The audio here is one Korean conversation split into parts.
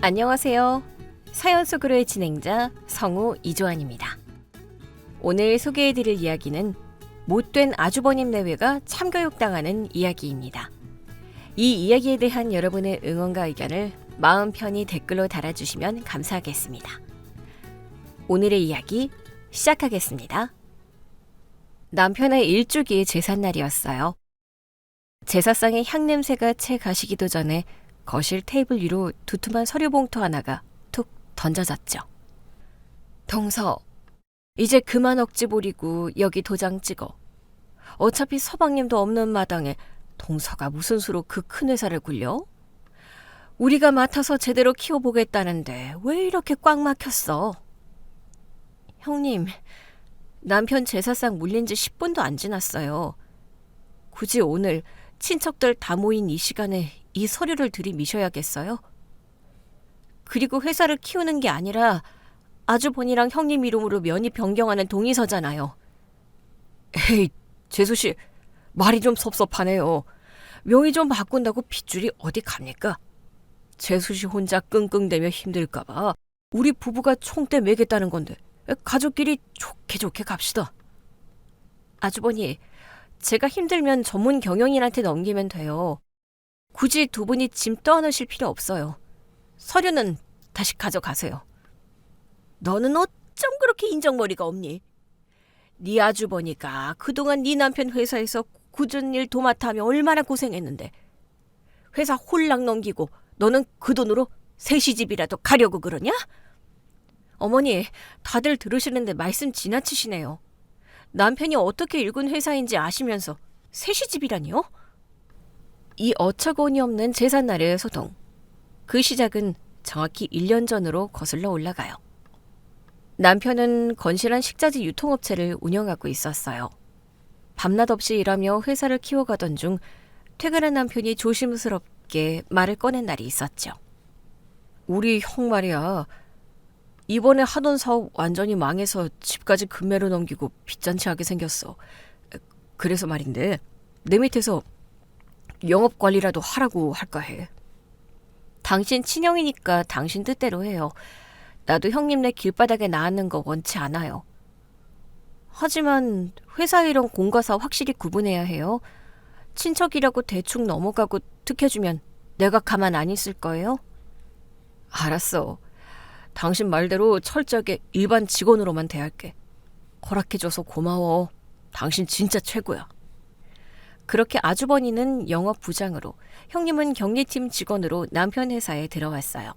안녕하세요. 사연 속으로의 진행자 성우 이조안입니다. 오늘 소개해드릴 이야기는 못된 아주버님 내외가 참교육당하는 이야기입니다. 이 이야기에 대한 여러분의 응원과 의견을 마음 편히 댓글로 달아주시면 감사하겠습니다. 오늘의 이야기 시작하겠습니다. 남편의 일주기 제삿날이었어요. 제사상의 향냄새가 채 가시기도 전에 거실 테이블 위로 두툼한 서류봉투 하나가 툭 던져졌죠. 동서, 이제 그만 억지 부리고 여기 도장 찍어. 어차피 서방님도 없는 마당에 동서가 무슨 수로 그 큰 회사를 굴려? 우리가 맡아서 제대로 키워보겠다는데 왜 이렇게 꽉 막혔어? 형님, 남편 제사상 물린 지 10분도 안 지났어요. 굳이 오늘 친척들 다 모인 이 시간에 이 서류를 들이미셔야겠어요? 그리고 회사를 키우는 게 아니라 아주버니랑 형님 이름으로 면이 변경하는 동의서잖아요. 에이, 재수씨, 말이 좀 섭섭하네요. 명의 좀 바꾼다고 핏줄이 어디 갑니까? 재수씨 혼자 끙끙대며 힘들까봐 우리 부부가 총대 매겠다는 건데 가족끼리 좋게 갑시다. 아주버니, 제가 힘들면 전문 경영인한테 넘기면 돼요. 굳이 두 분이 짐 떠안으실 필요 없어요. 서류는 다시 가져가세요. 너는 어쩜 그렇게 인정머리가 없니? 네 아주버니가 그동안 네 남편 회사에서 굳은 일 도맡아 하며 얼마나 고생했는데 회사 홀랑 넘기고 너는 그 돈으로 새 시집이라도 가려고 그러냐? 어머니, 다들 들으시는데 말씀 지나치시네요. 남편이 어떻게 일군 회사인지 아시면서 새 시집이라니요? 이 어처구니 없는 제삿날의 소동. 그 시작은 정확히 1년 전으로 거슬러 올라가요. 남편은 건실한 식자재 유통업체를 운영하고 있었어요. 밤낮 없이 일하며 회사를 키워가던 중 퇴근한 남편이 조심스럽게 말을 꺼낸 날이 있었죠. 우리 형 말이야. 이번에 하던 사업 완전히 망해서 집까지 금매로 넘기고 빚잔치하게 생겼어. 그래서 말인데 내 밑에서 영업관리라도 하라고 할까 해. 당신 친형이니까 당신 뜻대로 해요. 나도 형님네 길바닥에 나앉는 거 원치 않아요. 하지만 회사 일은 공과사 확실히 구분해야 해요. 친척이라고 대충 넘어가고 툭해주면 내가 가만 안 있을 거예요? 알았어. 당신 말대로 철저하게 일반 직원으로만 대할게. 허락해줘서 고마워. 당신 진짜 최고야. 그렇게 아주버니는 영업부장으로, 형님은 경리팀 직원으로 남편 회사에 들어왔어요.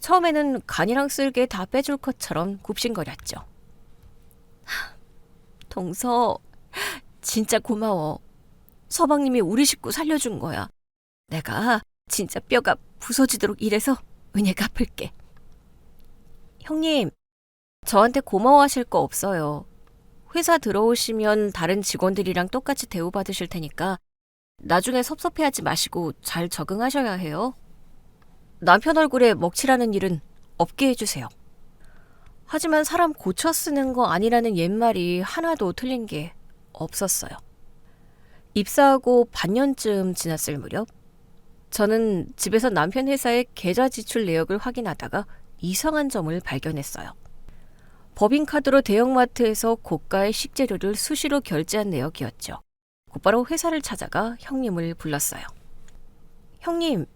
처음에는 간이랑 쓸개 다 빼줄 것처럼 굽신거렸죠. 동서, 진짜 고마워. 서방님이 우리 식구 살려준 거야. 내가 진짜 뼈가 부서지도록 일해서 은혜 갚을게. 형님, 저한테 고마워하실 거 없어요. 회사 들어오시면 다른 직원들이랑 똑같이 대우받으실 테니까 나중에 섭섭해하지 마시고 잘 적응하셔야 해요. 남편 얼굴에 먹칠하는 일은 없게 해주세요. 하지만 사람 고쳐 쓰는 거 아니라는 옛말이 하나도 틀린 게 없었어요. 입사하고 반년쯤 지났을 무렵 저는 집에서 남편 회사의 계좌 지출 내역을 확인하다가 이상한 점을 발견했어요. 법인카드로 대형마트에서 고가의 식재료를 수시로 결제한 내역이었죠. 곧바로 회사를 찾아가 형님을 불렀어요. 형님,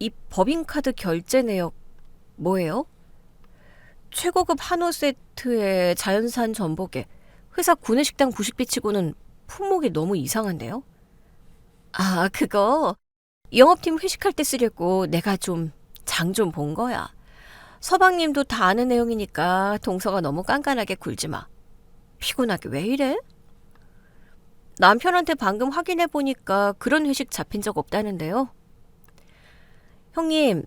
이 법인카드 결제 내역 뭐예요? 최고급 한우 세트에 자연산 전복에 회사 구내식당 부식비 치고는 품목이 너무 이상한데요? 아, 그거 영업팀 회식할 때 쓰려고 내가 좀 장 좀 본 거야. 서방님도 다 아는 내용이니까 동서가 너무 깐깐하게 굴지 마. 피곤하게 왜 이래? 남편한테 방금 확인해 보니까 그런 회식 잡힌 적 없다는데요. 형님,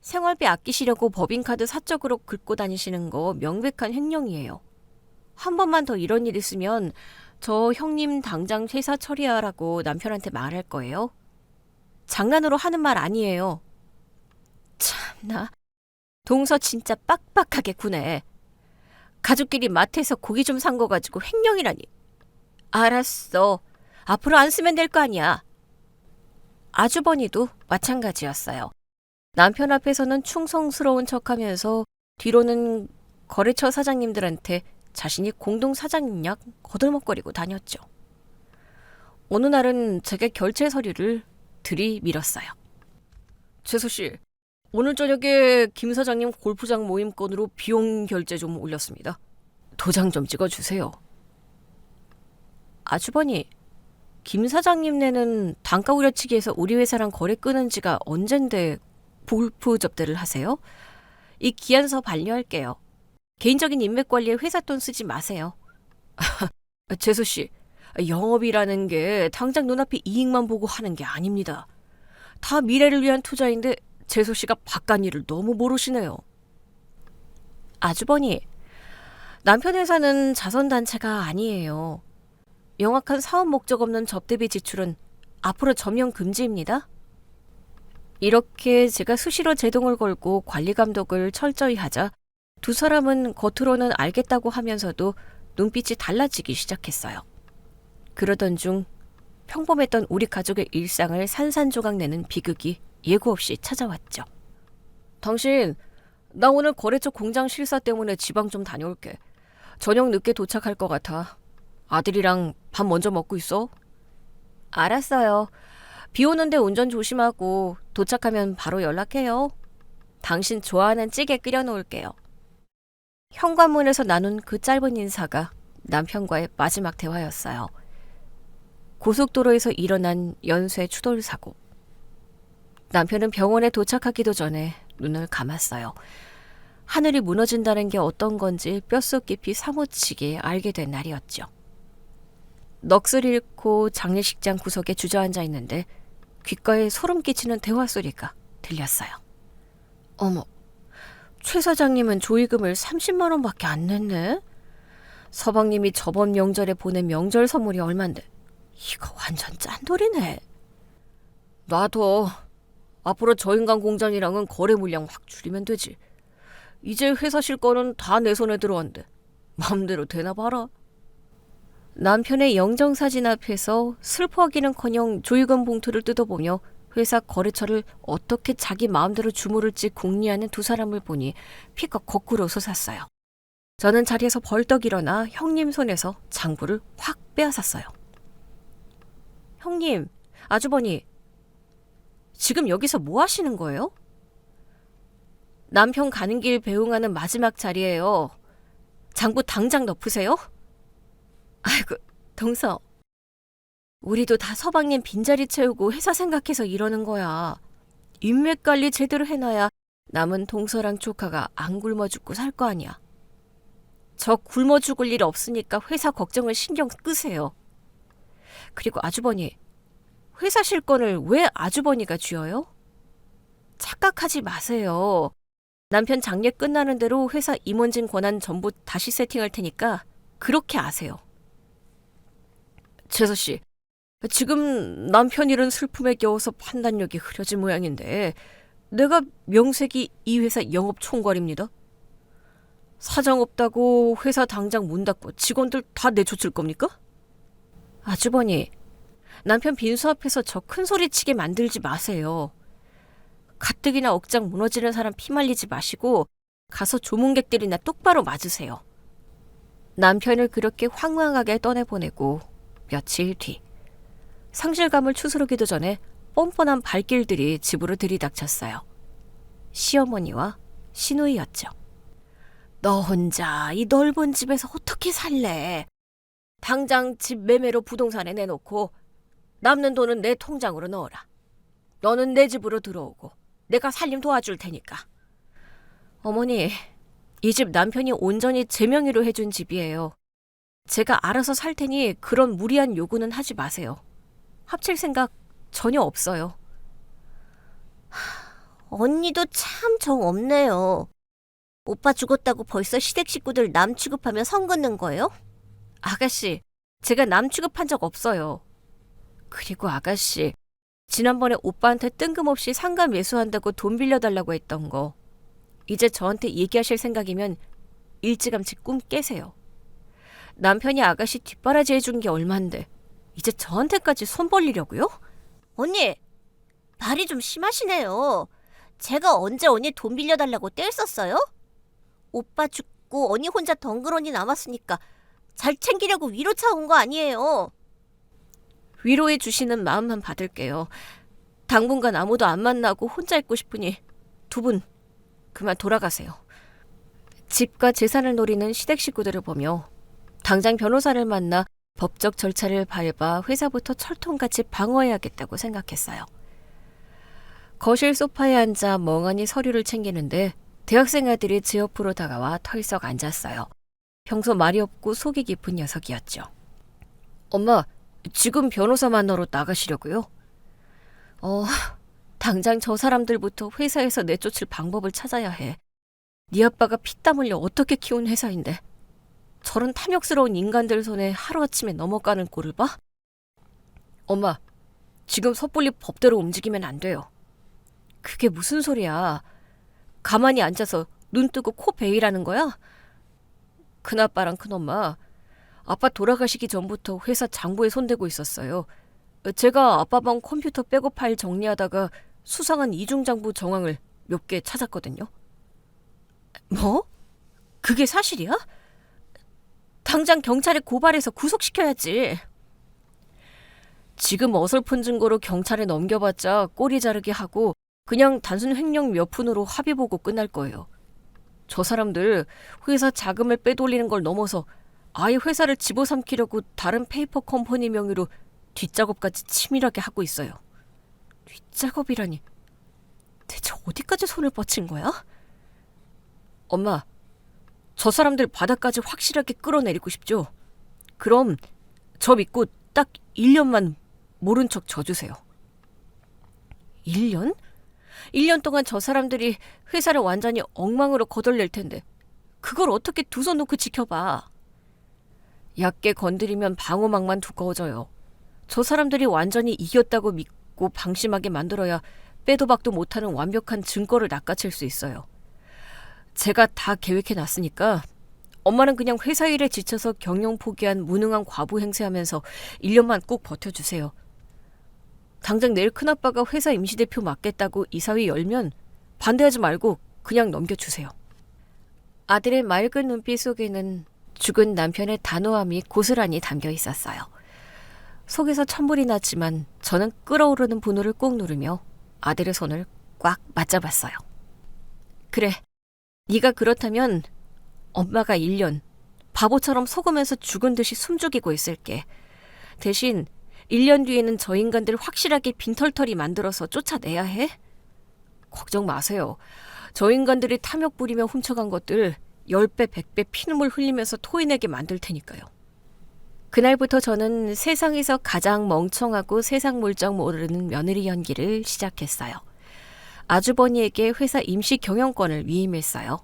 생활비 아끼시려고 법인카드 사적으로 긁고 다니시는 거 명백한 횡령이에요. 한 번만 더 이런 일 있으면 저 형님 당장 회사 처리하라고 남편한테 말할 거예요. 장난으로 하는 말 아니에요. 참나. 동서 진짜 빡빡하게 구네. 가족끼리 마트에서 고기 좀 산 거 가지고 횡령이라니. 알았어. 앞으로 안 쓰면 될 거 아니야. 아주버니도 마찬가지였어요. 남편 앞에서는 충성스러운 척하면서 뒤로는 거래처 사장님들한테 자신이 공동 사장인 약 거들먹거리고 다녔죠. 어느 날은 제게 결제 서류를 들이밀었어요. 재수 씨, 오늘 저녁에 김 사장님 골프장 모임 건으로 비용 결제 좀 올렸습니다. 도장 좀 찍어주세요. 아주버니, 김 사장님네는 단가 우려치기에서 우리 회사랑 거래 끊은 지가 언젠데 골프 접대를 하세요? 이 기한서 반려할게요. 개인적인 인맥 관리에 회사 돈 쓰지 마세요. 재수 씨, 영업이라는 게 당장 눈앞에 이익만 보고 하는 게 아닙니다. 다 미래를 위한 투자인데 재수 씨가 바깥 일을 너무 모르시네요. 아주버니, 남편 회사는 자선단체가 아니에요. 명확한 사업 목적 없는 접대비 지출은 앞으로 점령 금지입니다. 이렇게 제가 수시로 제동을 걸고 관리 감독을 철저히 하자 두 사람은 겉으로는 알겠다고 하면서도 눈빛이 달라지기 시작했어요. 그러던 중 평범했던 우리 가족의 일상을 산산조각 내는 비극이 예고 없이 찾아왔죠. 당신, 나 오늘 거래처 공장 실사 때문에 지방 좀 다녀올게. 저녁 늦게 도착할 것 같아. 아들이랑 밥 먼저 먹고 있어. 알았어요. 비 오는데 운전 조심하고 도착하면 바로 연락해요. 당신 좋아하는 찌개 끓여놓을게요. 현관문에서 나눈 그 짧은 인사가 남편과의 마지막 대화였어요. 고속도로에서 일어난 연쇄 추돌 사고. 남편은 병원에 도착하기도 전에 눈을 감았어요. 하늘이 무너진다는 게 어떤 건지 뼛속 깊이 사무치게 알게 된 날이었죠. 넋을 잃고 장례식장 구석에 주저앉아 있는데 귓가에 소름 끼치는 대화 소리가 들렸어요. 어머, 최 사장님은 조의금을 30만 원밖에 안 냈네? 서방님이 저번 명절에 보낸 명절 선물이 얼만데 이거 완전 짠돌이네. 놔둬. 앞으로 저 인간 공장이랑은 거래 물량 확 줄이면 되지. 이제 회사 실거는 다 내 손에 들어왔는데 맘대로 되나 봐라. 남편의 영정사진 앞에서 슬퍼하기는커녕 조의금 봉투를 뜯어보며 회사 거래처를 어떻게 자기 마음대로 주무를지 궁리하는 두 사람을 보니 피가 거꾸로 솟았어요. 저는 자리에서 벌떡 일어나 형님 손에서 장부를 확 빼앗았어요. 형님, 아주버니, 지금 여기서 뭐 하시는 거예요? 남편 가는 길 배웅하는 마지막 자리예요. 장부 당장 덮으세요. 아이고, 동서. 우리도 다 서방님 빈자리 채우고 회사 생각해서 이러는 거야. 인맥 관리 제대로 해놔야 남은 동서랑 조카가 안 굶어 죽고 살 거 아니야. 저 굶어 죽을 일 없으니까 회사 걱정을 신경 끄세요. 그리고 아주버니, 회사 실권을 왜 아주버니가 쥐어요? 착각하지 마세요. 남편 장례 끝나는 대로 회사 임원진 권한 전부 다시 세팅할 테니까 그렇게 아세요. 재서 씨, 지금 남편 일은 슬픔에 겨워서 판단력이 흐려진 모양인데 내가 명색이 이 회사 영업총괄입니다. 사장 없다고 회사 당장 문 닫고 직원들 다 내쫓을 겁니까? 아주버니, 남편 빈수 앞에서 저 큰 소리 치게 만들지 마세요. 가뜩이나 억장 무너지는 사람 피말리지 마시고 가서 조문객들이나 똑바로 맞으세요. 남편을 그렇게 황망하게 떠내보내고 며칠 뒤 상실감을 추스르기도 전에 뻔뻔한 발길들이 집으로 들이닥쳤어요. 시어머니와 시누이였죠. 너 혼자 이 넓은 집에서 어떻게 살래? 당장 집 매매로 부동산에 내놓고 남는 돈은 내 통장으로 넣어라. 너는 내 집으로 들어오고 내가 살림 도와줄 테니까. 어머니, 이 집 남편이 온전히 제 명의로 해준 집이에요. 제가 알아서 살 테니 그런 무리한 요구는 하지 마세요. 합칠 생각 전혀 없어요. 언니도 참 정 없네요. 오빠 죽었다고 벌써 시댁 식구들 남 취급하며 선 긋는 거예요? 아가씨, 제가 남 취급한 적 없어요. 그리고 아가씨, 지난번에 오빠한테 뜬금없이 상가 매수한다고 돈 빌려달라고 했던 거 이제 저한테 얘기하실 생각이면 일찌감치 꿈 깨세요. 남편이 아가씨 뒷바라지 해준 게 얼만데 이제 저한테까지 손 벌리려고요? 언니, 말이 좀 심하시네요. 제가 언제 언니 돈 빌려달라고 떼었었어요? 오빠 죽고 언니 혼자 덩그러니 남았으니까 잘 챙기려고 위로 차온 거 아니에요. 위로해 주시는 마음만 받을게요. 당분간 아무도 안 만나고 혼자 있고 싶으니 두 분 그만 돌아가세요. 집과 재산을 노리는 시댁 식구들을 보며 당장 변호사를 만나 법적 절차를 밟아 회사부터 철통같이 방어해야겠다고 생각했어요. 거실 소파에 앉아 멍하니 서류를 챙기는데 대학생 아들이 제 옆으로 다가와 털썩 앉았어요. 평소 말이 없고 속이 깊은 녀석이었죠. 엄마, 지금 변호사 만나러 나가시려고요? 당장 저 사람들부터 회사에서 내쫓을 방법을 찾아야 해. 네 아빠가 피땀 흘려 어떻게 키운 회사인데 저런 탐욕스러운 인간들 손에 하루아침에 넘어가는 꼴을 봐? 엄마, 지금 섣불리 법대로 움직이면 안 돼요. 그게 무슨 소리야. 가만히 앉아서 눈 뜨고 코 베이라는 거야? 큰아빠랑 큰엄마, 아빠 돌아가시기 전부터 회사 장부에 손대고 있었어요. 제가 아빠 방 컴퓨터 백업 파일 정리하다가 수상한 이중장부 정황을 몇 개 찾았거든요. 뭐? 그게 사실이야? 당장 경찰에 고발해서 구속시켜야지. 지금 어설픈 증거로 경찰에 넘겨봤자 꼬리 자르기 하고 그냥 단순 횡령 몇 푼으로 합의 보고 끝날 거예요. 저 사람들 회사 자금을 빼돌리는 걸 넘어서 아예 회사를 집어삼키려고 다른 페이퍼 컴퍼니 명의로 뒷작업까지 치밀하게 하고 있어요. 뒷작업이라니 대체 어디까지 손을 뻗친 거야? 엄마, 저 사람들 바닥까지 확실하게 끌어내리고 싶죠? 그럼 저 믿고 딱 1년만 모른 척 져주세요. 1년? 1년 동안 저 사람들이 회사를 완전히 엉망으로 거덜낼 텐데 그걸 어떻게 두 손 놓고 지켜봐. 얕게 건드리면 방어막만 두꺼워져요. 저 사람들이 완전히 이겼다고 믿고 방심하게 만들어야 빼도 박도 못하는 완벽한 증거를 낚아챌 수 있어요. 제가 다 계획해놨으니까 엄마는 그냥 회사 일에 지쳐서 경영 포기한 무능한 과부 행세하면서 1년만 꾹 버텨주세요. 당장 내일 큰아빠가 회사 임시대표 맡겠다고 이사회 열면 반대하지 말고 그냥 넘겨주세요. 아들의 맑은 눈빛 속에는 죽은 남편의 단호함이 고스란히 담겨 있었어요. 속에서 천불이 났지만 저는 끓어오르는 분노를 꾹 누르며 아들의 손을 꽉 맞잡았어요. 그래, 네가 그렇다면 엄마가 1년 바보처럼 속으면서 죽은 듯이 숨죽이고 있을게. 대신 1년 뒤에는 저 인간들 확실하게 빈털터리 만들어서 쫓아내야 해? 걱정 마세요. 저 인간들이 탐욕 부리며 훔쳐간 것들 10배, 100배 피눈물 흘리면서 토해내게 만들 테니까요. 그날부터 저는 세상에서 가장 멍청하고 세상 물정 모르는 며느리 연기를 시작했어요. 아주버니에게 회사 임시 경영권을 위임했어요.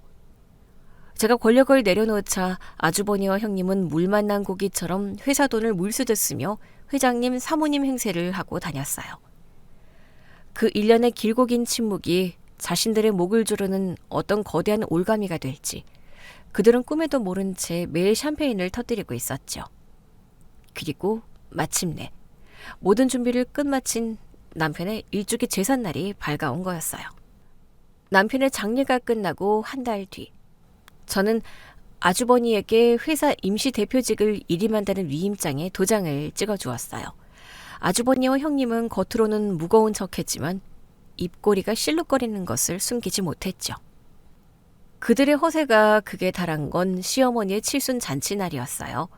제가 권력을 내려놓자 아주버니와 형님은 물 만난 고기처럼 회사 돈을 물쓰듯 쓰며 회장님, 사모님 행세를 하고 다녔어요. 그 1년의 길고 긴 침묵이 자신들의 목을 조르는 어떤 거대한 올가미가 될지 그들은 꿈에도 모른 채 매일 샴페인을 터뜨리고 있었죠. 그리고 마침내 모든 준비를 끝마친 남편의 일주기 제삿날이 밝아온 거였어요. 남편의 장례가 끝나고 한 달 뒤, 저는 아주버니에게 회사 임시 대표직을 일임한다는 위임장에 도장을 찍어주었어요. 아주버니와 형님은 겉으로는 무거운 척했지만 입꼬리가 실룩거리는 것을 숨기지 못했죠. 그들의 허세가 극에 달한 건 시어머니의 칠순 잔치날이었어요.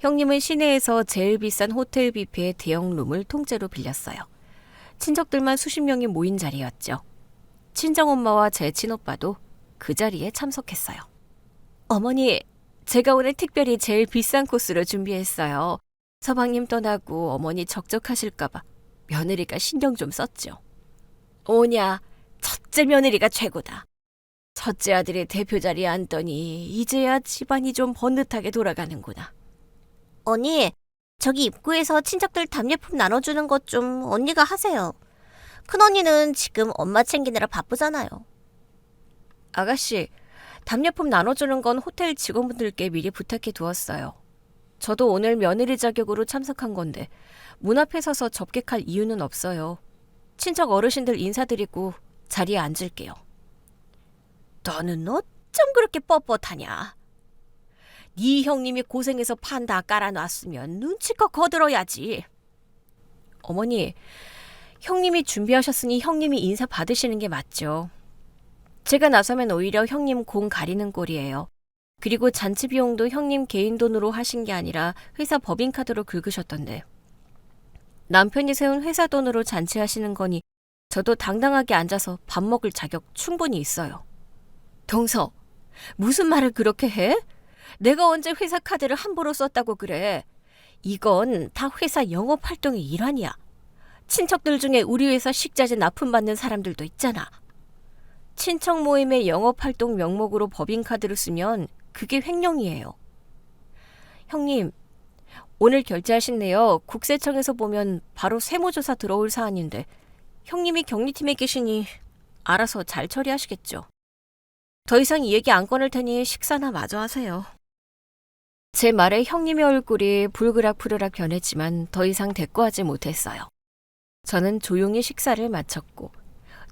형님은 시내에서 제일 비싼 호텔 뷔페의 대형 룸을 통째로 빌렸어요. 친척들만 수십 명이 모인 자리였죠. 친정엄마와 제 친오빠도 그 자리에 참석했어요. 어머니, 제가 오늘 특별히 제일 비싼 코스로 준비했어요. 서방님 떠나고 어머니 적적하실까봐 며느리가 신경 좀 썼죠. 오냐, 첫째 며느리가 최고다. 첫째 아들이 대표 자리에 앉더니 이제야 집안이 좀 번듯하게 돌아가는구나. 언니, 저기 입구에서 친척들 답례품 나눠주는 것 좀 언니가 하세요. 큰언니는 지금 엄마 챙기느라 바쁘잖아요. 아가씨, 답례품 나눠주는 건 호텔 직원분들께 미리 부탁해 두었어요. 저도 오늘 며느리 자격으로 참석한 건데 문 앞에 서서 접객할 이유는 없어요. 친척 어르신들 인사드리고 자리에 앉을게요. 너는 어쩜 그렇게 뻣뻣하냐? 네 형님이 고생해서 판 다 깔아놨으면 눈치껏 거들어야지. 어머니, 형님이 준비하셨으니 형님이 인사 받으시는 게 맞죠. 제가 나서면 오히려 형님 공 가리는 꼴이에요. 그리고 잔치 비용도 형님 개인 돈으로 하신 게 아니라 회사 법인카드로 긁으셨던데. 남편이 세운 회사 돈으로 잔치하시는 거니 저도 당당하게 앉아서 밥 먹을 자격 충분히 있어요. 동서, 무슨 말을 그렇게 해? 내가 언제 회사 카드를 함부로 썼다고 그래? 이건 다 회사 영업활동의 일환이야. 친척들 중에 우리 회사 식자재 납품받는 사람들도 있잖아. 친척 모임의 영업활동 명목으로 법인카드를 쓰면 그게 횡령이에요. 형님, 오늘 결제하신 내역 국세청에서 보면 바로 세무조사 들어올 사안인데 형님이 격리팀에 계시니 알아서 잘 처리하시겠죠. 더 이상 이 얘기 안 꺼낼 테니 식사나 마저 하세요. 제 말에 형님의 얼굴이 불그락부르락 변했지만 더 이상 대꾸하지 못했어요. 저는 조용히 식사를 마쳤고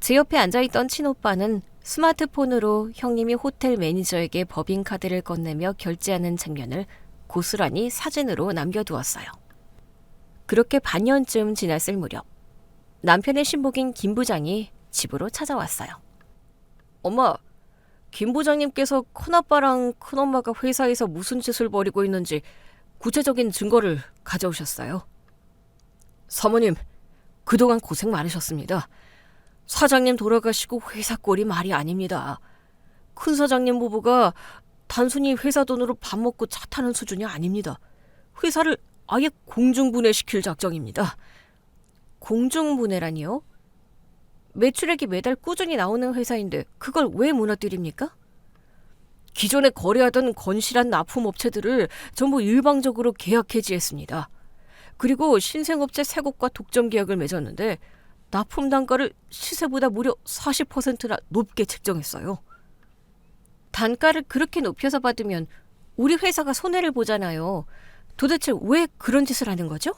제 옆에 앉아있던 친오빠는 스마트폰으로 형님이 호텔 매니저에게 법인카드를 건네며 결제하는 장면을 고스란히 사진으로 남겨두었어요. 그렇게 반년쯤 지났을 무렵 남편의 신복인 김 부장이 집으로 찾아왔어요. 엄마, 김 부장님께서 큰아빠랑 큰엄마가 회사에서 무슨 짓을 벌이고 있는지 구체적인 증거를 가져오셨어요. 사모님, 그동안 고생 많으셨습니다. 사장님 돌아가시고 회사 꼴이 말이 아닙니다. 큰 사장님 부부가 단순히 회사 돈으로 밥 먹고 차 타는 수준이 아닙니다. 회사를 아예 공중분해시킬 작정입니다. 공중분해라니요? 매출액이 매달 꾸준히 나오는 회사인데 그걸 왜 무너뜨립니까? 기존에 거래하던 건실한 납품업체들을 전부 일방적으로 계약 해지했습니다. 그리고 신생업체 3곳과 독점 계약을 맺었는데 납품 단가를 시세보다 무려 40%나 높게 책정했어요. 단가를 그렇게 높여서 받으면 우리 회사가 손해를 보잖아요. 도대체 왜 그런 짓을 하는 거죠?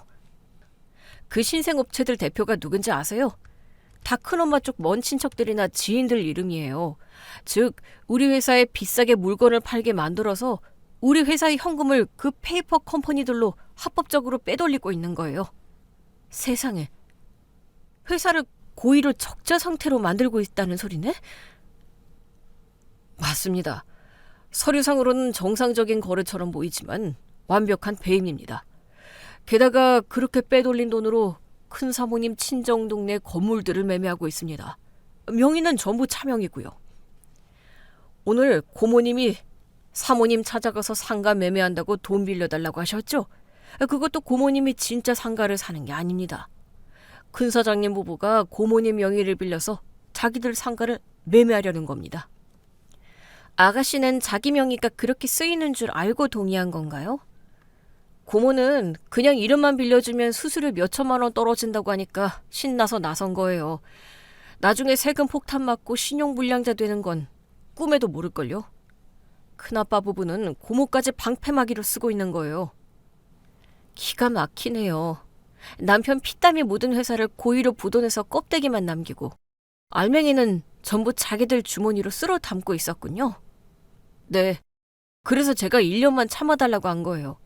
그 신생업체들 대표가 누군지 아세요? 다 큰엄마 쪽 먼 친척들이나 지인들 이름이에요. 즉 우리 회사에 비싸게 물건을 팔게 만들어서 우리 회사의 현금을 그 페이퍼 컴퍼니들로 합법적으로 빼돌리고 있는 거예요. 세상에, 회사를 고의로 적자 상태로 만들고 있다는 소리네? 맞습니다. 서류상으로는 정상적인 거래처럼 보이지만 완벽한 배임입니다. 게다가 그렇게 빼돌린 돈으로 큰 사모님 친정 동네 건물들을 매매하고 있습니다. 명의는 전부 차명이고요. 오늘 고모님이 사모님 찾아가서 상가 매매한다고 돈 빌려달라고 하셨죠? 그것도 고모님이 진짜 상가를 사는 게 아닙니다. 큰 사장님 부부가 고모님 명의를 빌려서 자기들 상가를 매매하려는 겁니다. 아가씨는 자기 명의가 그렇게 쓰이는 줄 알고 동의한 건가요? 고모는 그냥 이름만 빌려주면 수수료 몇 천만 원 떨어진다고 하니까 신나서 나선 거예요. 나중에 세금 폭탄 맞고 신용불량자 되는 건 꿈에도 모를걸요. 큰아빠 부부는 고모까지 방패막이로 쓰고 있는 거예요. 기가 막히네요. 남편 피땀이 묻은 회사를 고의로 부도내서 껍데기만 남기고 알맹이는 전부 자기들 주머니로 쓸어 담고 있었군요. 네, 그래서 제가 1년만 참아달라고 한 거예요.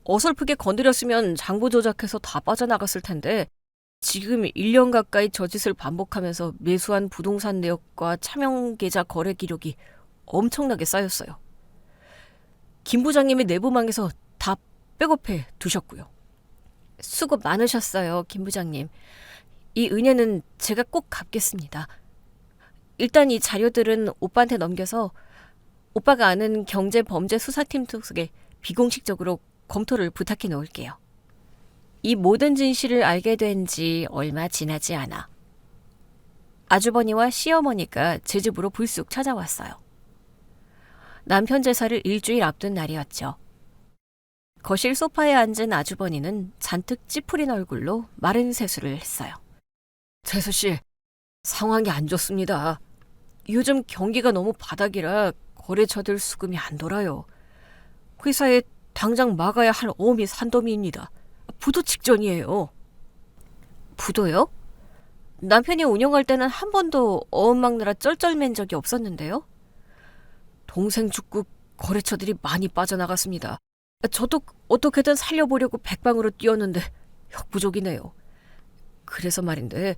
어설프게 건드렸으면 장부 조작해서 다 빠져나갔을 텐데 지금 1년 가까이 저 짓을 반복하면서 매수한 부동산 내역과 차명계좌 거래 기록이 엄청나게 쌓였어요. 김 부장님이 내부망에서 다 백업해 두셨고요. 수고 많으셨어요, 김 부장님. 이 은혜는 제가 꼭 갚겠습니다. 일단 이 자료들은 오빠한테 넘겨서 오빠가 아는 경제범죄수사팀 속에 비공식적으로 검토를 부탁해 놓을게요. 이 모든 진실을 알게 된 지 얼마 지나지 않아 아주버니와 시어머니가 제 집으로 불쑥 찾아왔어요. 남편 제사를 일주일 앞둔 날이었죠. 거실 소파에 앉은 아주버니는 잔뜩 찌푸린 얼굴로 마른 세수를 했어요. 재수씨, 상황이 안 좋습니다. 요즘 경기가 너무 바닥이라 거래처들 수금이 안 돌아요. 회사에 당장 막아야 할 어미 산더미입니다. 부도 직전이에요. 부도요? 남편이 운영할 때는 한 번도 어음 막느라 쩔쩔맨 적이 없었는데요. 동생 죽고 거래처들이 많이 빠져나갔습니다. 저도 어떻게든 살려보려고 백방으로 뛰었는데 역부족이네요. 그래서 말인데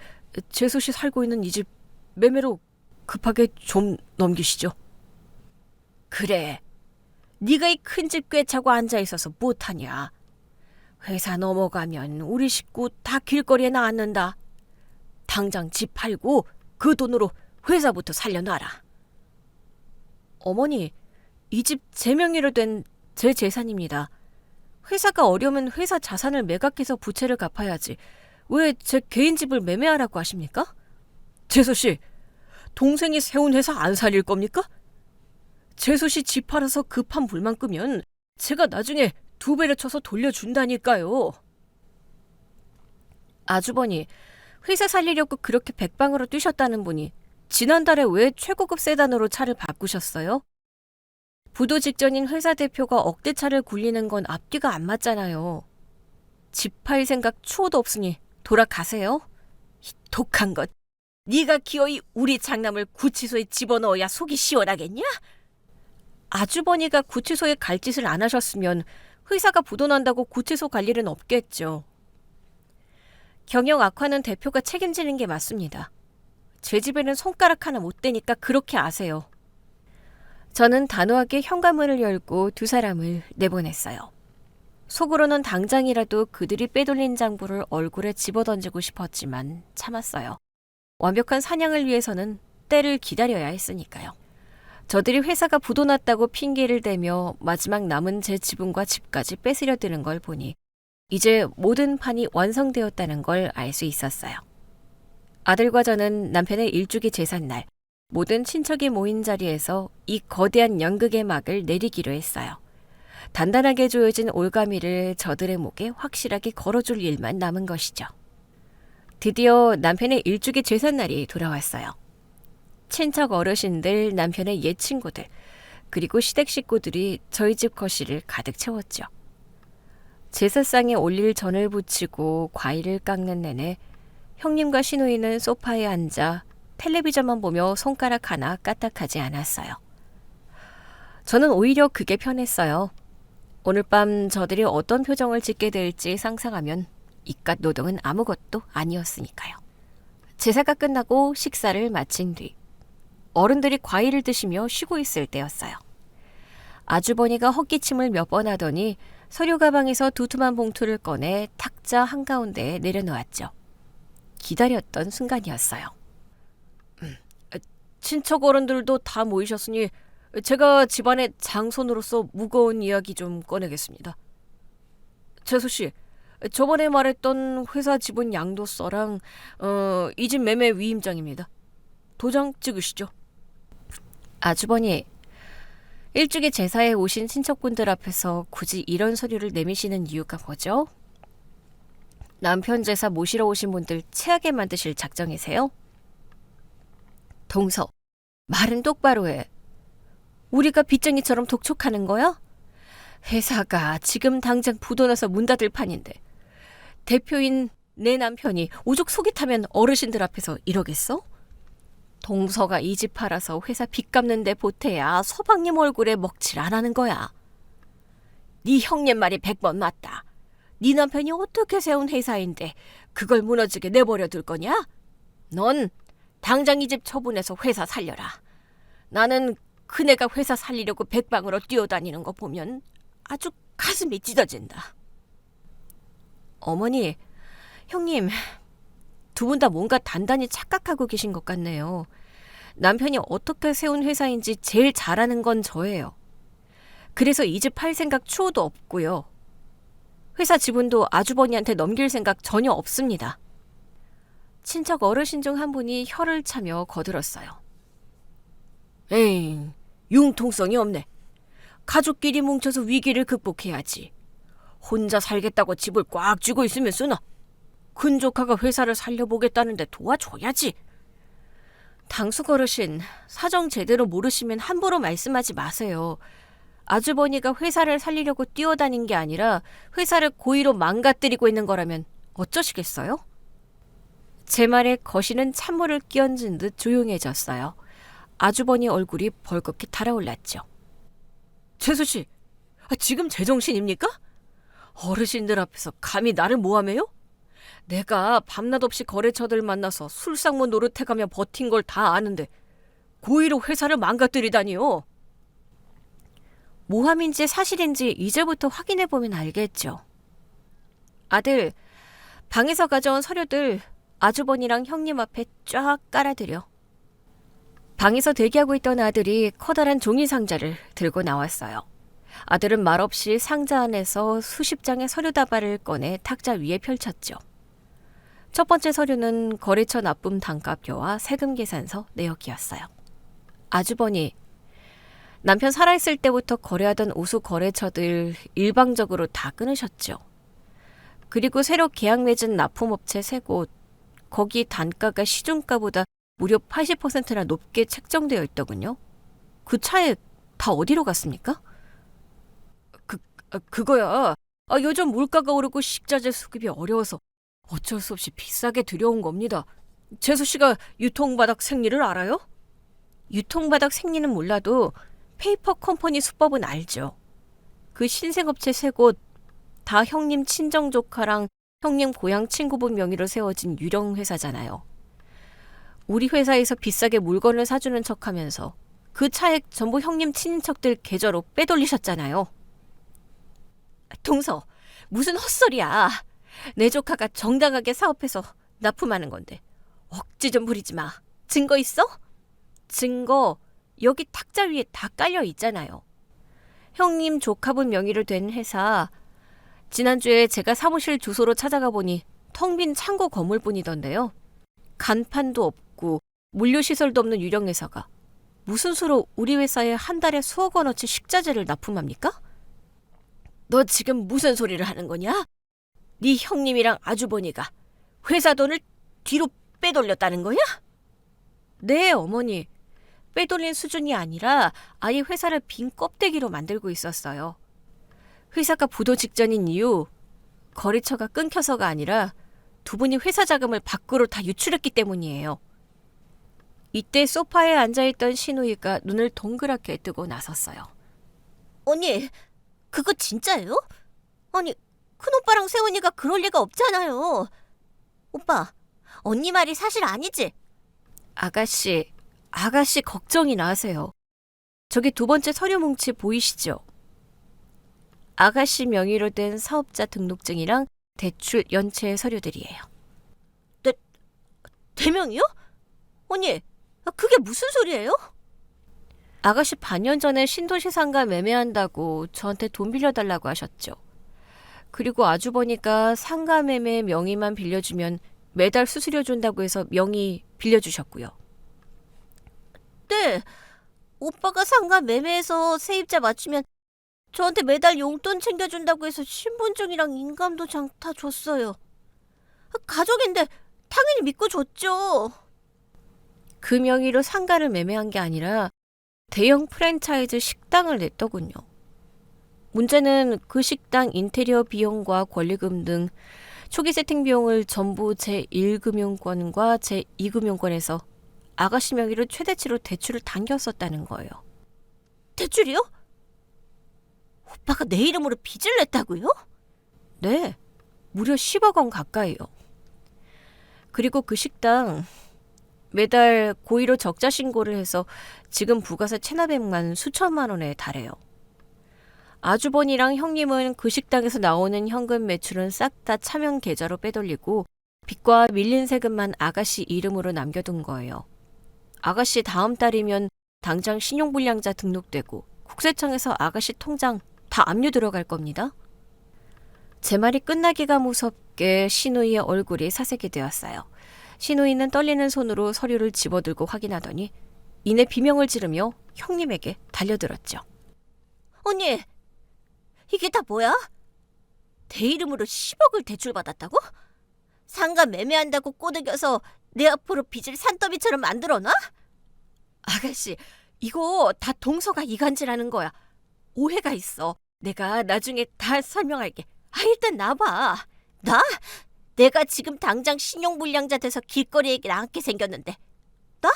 재수 씨 살고 있는 이 집 매매로 급하게 좀 넘기시죠. 그래. 네가 이 큰 집 꿰차고 앉아있어서 못하냐. 회사 넘어가면 우리 식구 다 길거리에 나앉는다. 당장 집 팔고 그 돈으로 회사부터 살려놔라. 어머니, 이 집 제 명의로 된 제 재산입니다. 회사가 어려우면 회사 자산을 매각해서 부채를 갚아야지. 왜 제 개인 집을 매매하라고 하십니까? 재수씨, 동생이 세운 회사 안 살릴 겁니까? 재수씨 집 팔아서 급한 불만 끄면 제가 나중에 2배를 쳐서 돌려준다니까요. 아주버니, 회사 살리려고 그렇게 백방으로 뛰셨다는 분이 지난달에 왜 최고급 세단으로 차를 바꾸셨어요? 부도 직전인 회사 대표가 억대차를 굴리는 건 앞뒤가 안 맞잖아요. 집 팔 생각 추호도 없으니 돌아가세요. 이 독한 것. 네가 기어이 우리 장남을 구치소에 집어넣어야 속이 시원하겠냐? 아주버니가 구치소에 갈 짓을 안 하셨으면 회사가 부도난다고 구치소 갈 일은 없겠죠. 경영 악화는 대표가 책임지는 게 맞습니다. 제 집에는 손가락 하나 못 대니까 그렇게 아세요. 저는 단호하게 현관문을 열고 2 사람을 내보냈어요. 속으로는 당장이라도 그들이 빼돌린 장부를 얼굴에 집어던지고 싶었지만 참았어요. 완벽한 사냥을 위해서는 때를 기다려야 했으니까요. 저들이 회사가 부도났다고 핑계를 대며 마지막 남은 제 지분과 집까지 뺏으려 드는 걸 보니 이제 모든 판이 완성되었다는 걸 알 수 있었어요. 아들과 저는 남편의 일주기 제삿날 모든 친척이 모인 자리에서 이 거대한 연극의 막을 내리기로 했어요. 단단하게 조여진 올가미를 저들의 목에 확실하게 걸어줄 일만 남은 것이죠. 드디어 남편의 일주기 제삿날이 돌아왔어요. 친척 어르신들, 남편의 옛 친구들, 그리고 시댁 식구들이 저희 집 거실을 가득 채웠죠. 제사상에 올릴 전을 부치고 과일을 깎는 내내 형님과 시누이는 소파에 앉아 텔레비전만 보며 손가락 하나 까딱하지 않았어요. 저는 오히려 그게 편했어요. 오늘 밤 저들이 어떤 표정을 짓게 될지 상상하면 이깟 노동은 아무것도 아니었으니까요. 제사가 끝나고 식사를 마친 뒤 어른들이 과일을 드시며 쉬고 있을 때였어요. 아주버니가 헛기침을 몇 번 하더니 서류 가방에서 두툼한 봉투를 꺼내 탁자 한가운데에 내려놓았죠. 기다렸던 순간이었어요. 친척 어른들도 다 모이셨으니 제가 집안의 장손으로서 무거운 이야기 좀 꺼내겠습니다. 재수씨, 저번에 말했던 회사 지분 양도서랑 이 집 매매 위임장입니다. 도장 찍으시죠. 아주버니, 일주기 제사에 오신 친척분들 앞에서 굳이 이런 서류를 내미시는 이유가 뭐죠? 남편 제사 모시러 오신 분들 체하게 만드실 작정이세요? 동서, 말은 똑바로 해. 우리가 빚쟁이처럼 독촉하는 거야? 회사가 지금 당장 부도나서 문 닫을 판인데 대표인 내 남편이 오죽 속이 타면 어르신들 앞에서 이러겠어? 동서가 이 집 팔아서 회사 빚 갚는 데 보태야 서방님 얼굴에 먹칠 안 하는 거야. 네 형님 말이 100번 맞다. 네 남편이 어떻게 세운 회사인데 그걸 무너지게 내버려 둘 거냐? 넌 당장 이 집 처분해서 회사 살려라. 나는 그네가 회사 살리려고 백방으로 뛰어다니는 거 보면 아주 가슴이 찢어진다. 어머니, 형님, 2 분 다 뭔가 단단히 착각하고 계신 것 같네요. 남편이 어떻게 세운 회사인지 제일 잘 아는 건 저예요. 그래서 이 집 팔 생각 추호도 없고요. 회사 지분도 아주버니한테 넘길 생각 전혀 없습니다. 친척 어르신 중 한 분이 혀를 차며 거들었어요. 에이, 융통성이 없네. 가족끼리 뭉쳐서 위기를 극복해야지. 혼자 살겠다고 집을 꽉 쥐고 있으면 쓰나? 큰 조카가 회사를 살려보겠다는데 도와줘야지. 당숙 어르신, 사정 제대로 모르시면 함부로 말씀하지 마세요. 아주버니가 회사를 살리려고 뛰어다닌 게 아니라 회사를 고의로 망가뜨리고 있는 거라면 어쩌시겠어요? 제 말에 거시는 찬물을 끼얹은 듯 조용해졌어요. 아주버니 얼굴이 벌겋게 달아올랐죠. 최수 씨, 지금 제정신입니까? 어르신들 앞에서 감히 나를 모함해요? 내가 밤낮 없이 거래처들 만나서 술상무 노릇해가며 버틴 걸 다 아는데 고의로 회사를 망가뜨리다니요. 모함인지 사실인지 이제부터 확인해보면 알겠죠. 아들, 방에서 가져온 서류들 아주버니랑 형님 앞에 쫙 깔아드려. 방에서 대기하고 있던 아들이 커다란 종이 상자를 들고 나왔어요. 아들은 말없이 상자 안에서 수십 장의 서류 다발을 꺼내 탁자 위에 펼쳤죠. 첫 번째 서류는 거래처 납품 단가표와 세금 계산서 내역이었어요. 아주버니, 남편 살아있을 때부터 거래하던 우수 거래처들 일방적으로 다 끊으셨죠. 그리고 새로 계약 맺은 납품업체 3곳, 거기 단가가 시중가보다 무려 80%나 높게 책정되어 있더군요. 그 차액 다 어디로 갔습니까? 그거야. 요즘 물가가 오르고 식자재 수급이 어려워서 어쩔 수 없이 비싸게 들여온 겁니다. 재수 씨가 유통바닥 생리를 알아요? 유통바닥 생리는 몰라도 페이퍼 컴퍼니 수법은 알죠. 그 신생업체 3곳 다 형님 친정 조카랑 형님 고향 친구분 명의로 세워진 유령 회사잖아요. 우리 회사에서 비싸게 물건을 사주는 척하면서 그 차액 전부 형님 친인척들 계좌로 빼돌리셨잖아요. 동서, 무슨 헛소리야. 내 조카가 정당하게 사업해서 납품하는 건데 억지 좀 부리지 마. 증거 있어? 증거 여기 탁자 위에 다 깔려 있잖아요. 형님 조카분 명의로 된 회사, 지난주에 제가 사무실 주소로 찾아가 보니 텅 빈 창고 건물뿐이던데요. 간판도 없고 물류시설도 없는 유령회사가 무슨 수로 우리 회사에 한 달에 수억 원어치 식자재를 납품합니까? 너 지금 무슨 소리를 하는 거냐? 네 형님이랑 아주버니가 회사 돈을 뒤로 빼돌렸다는 거야? 네, 어머니. 빼돌린 수준이 아니라 아예 회사를 빈 껍데기로 만들고 있었어요. 회사가 부도 직전인 이유, 거래처가 끊겨서가 아니라 두 분이 회사 자금을 밖으로 다 유출했기 때문이에요. 이때 소파에 앉아있던 신우이가 눈을 동그랗게 뜨고 나섰어요. 언니, 그거 진짜예요? 아니, 큰오빠랑 세훈이가 그럴 리가 없잖아요. 오빠, 언니 말이 사실 아니지? 아가씨 걱정이나 하세요. 저기 두 번째 서류 뭉치 보이시죠? 아가씨 명의로 된 사업자 등록증이랑 대출 연체 서류들이에요. 대명이요? 언니, 그게 무슨 소리예요? 아가씨 반년 전에 신도시 상가 매매한다고 저한테 돈 빌려달라고 하셨죠. 그리고 아주버니까 상가 매매 명의만 빌려주면 매달 수수료 준다고 해서 명의 빌려주셨고요. 네, 오빠가 상가 매매해서 세입자 맞추면 저한테 매달 용돈 챙겨준다고 해서 신분증이랑 인감도장 다 줬어요. 가족인데 당연히 믿고 줬죠. 그 명의로 상가를 매매한 게 아니라 대형 프랜차이즈 식당을 냈더군요. 문제는 그 식당 인테리어 비용과 권리금 등 초기 세팅 비용을 전부 제1금융권과 제2금융권에서 아가씨 명의로 최대치로 대출을 당겼었다는 거예요. 대출이요? 오빠가 내 이름으로 빚을 냈다고요? 네, 무려 10억 원 가까이요. 그리고 그 식당 매달 고의로 적자 신고를 해서 지금 부가세 1,500만 수천만 원에 달해요. 아주버니랑 형님은 그 식당에서 나오는 현금 매출은 싹 다 차명 계좌로 빼돌리고 빚과 밀린 세금만 아가씨 이름으로 남겨둔 거예요. 아가씨 다음 달이면 당장 신용불량자 등록되고 국세청에서 아가씨 통장 다 압류 들어갈 겁니다. 제 말이 끝나기가 무섭게 신우이의 얼굴이 사색이 되었어요. 신우이는 떨리는 손으로 서류를 집어들고 확인하더니 이내 비명을 지르며 형님에게 달려들었죠. 언니, 이게 다 뭐야? 내 이름으로 10억을 대출받았다고? 상가 매매한다고 꼬드겨서 내 앞으로 빚을 산더미처럼 만들어놔? 아가씨, 이거 다 동서가 이간질하는 거야. 오해가 있어. 내가 나중에 다 설명할게. 일단 나봐. 나? 내가 지금 당장 신용불량자 돼서 길거리에 나앉게 생겼는데. 나?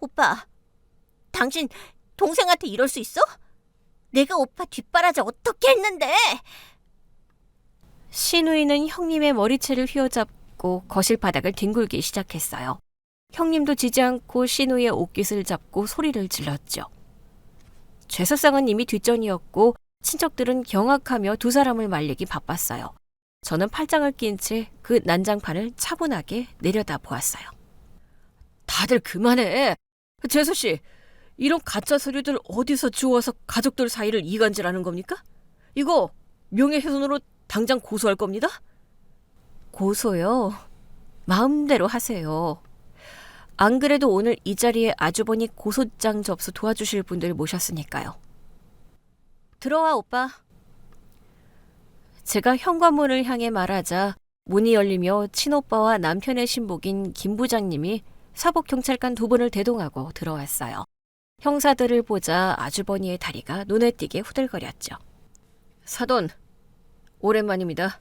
오빠, 당신 동생한테 이럴 수 있어? 내가 오빠 뒷바라지 어떻게 했는데? 신우이는 형님의 머리채를 휘어잡고 거실 바닥을 뒹굴기 시작했어요. 형님도 지지 않고 신우이의 옷깃을 잡고 소리를 질렀죠. 죄사상은 이미 뒷전이었고 친척들은 경악하며 두 사람을 말리기 바빴어요. 저는 팔짱을 낀 채 그 난장판을 차분하게 내려다 보았어요. 다들 그만해. 재수씨, 이런 가짜 서류들 어디서 주워서 가족들 사이를 이간질하는 겁니까? 이거 명예훼손으로 당장 고소할 겁니다. 고소요? 마음대로 하세요. 안 그래도 오늘 이 자리에 아주버니 고소장 접수 도와주실 분들 모셨으니까요. 들어와, 오빠. 제가 현관문을 향해 말하자 문이 열리며 친오빠와 남편의 신복인 김 부장님이 사법경찰관 두 분을 대동하고 들어왔어요. 형사들을 보자 아주버니의 다리가 눈에 띄게 후들거렸죠. 사돈, 오랜만입니다.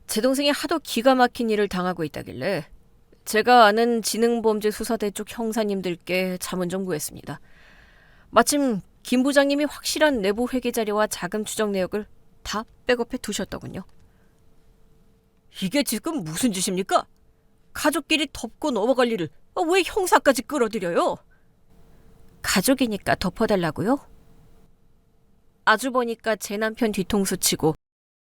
제 동생이 하도 기가 막힌 일을 당하고 있다길래 제가 아는 지능범죄수사대 쪽 형사님들께 자문 구했습니다. 마침 김 부장님이 확실한 내부 회계 자료와 자금 추적 내역을 다 백업해 두셨더군요. 이게 지금 무슨 짓입니까? 가족끼리 덮고 넘어갈 일을 왜 형사까지 끌어들여요? 가족이니까 덮어달라고요? 아주버니까 제 남편 뒤통수 치고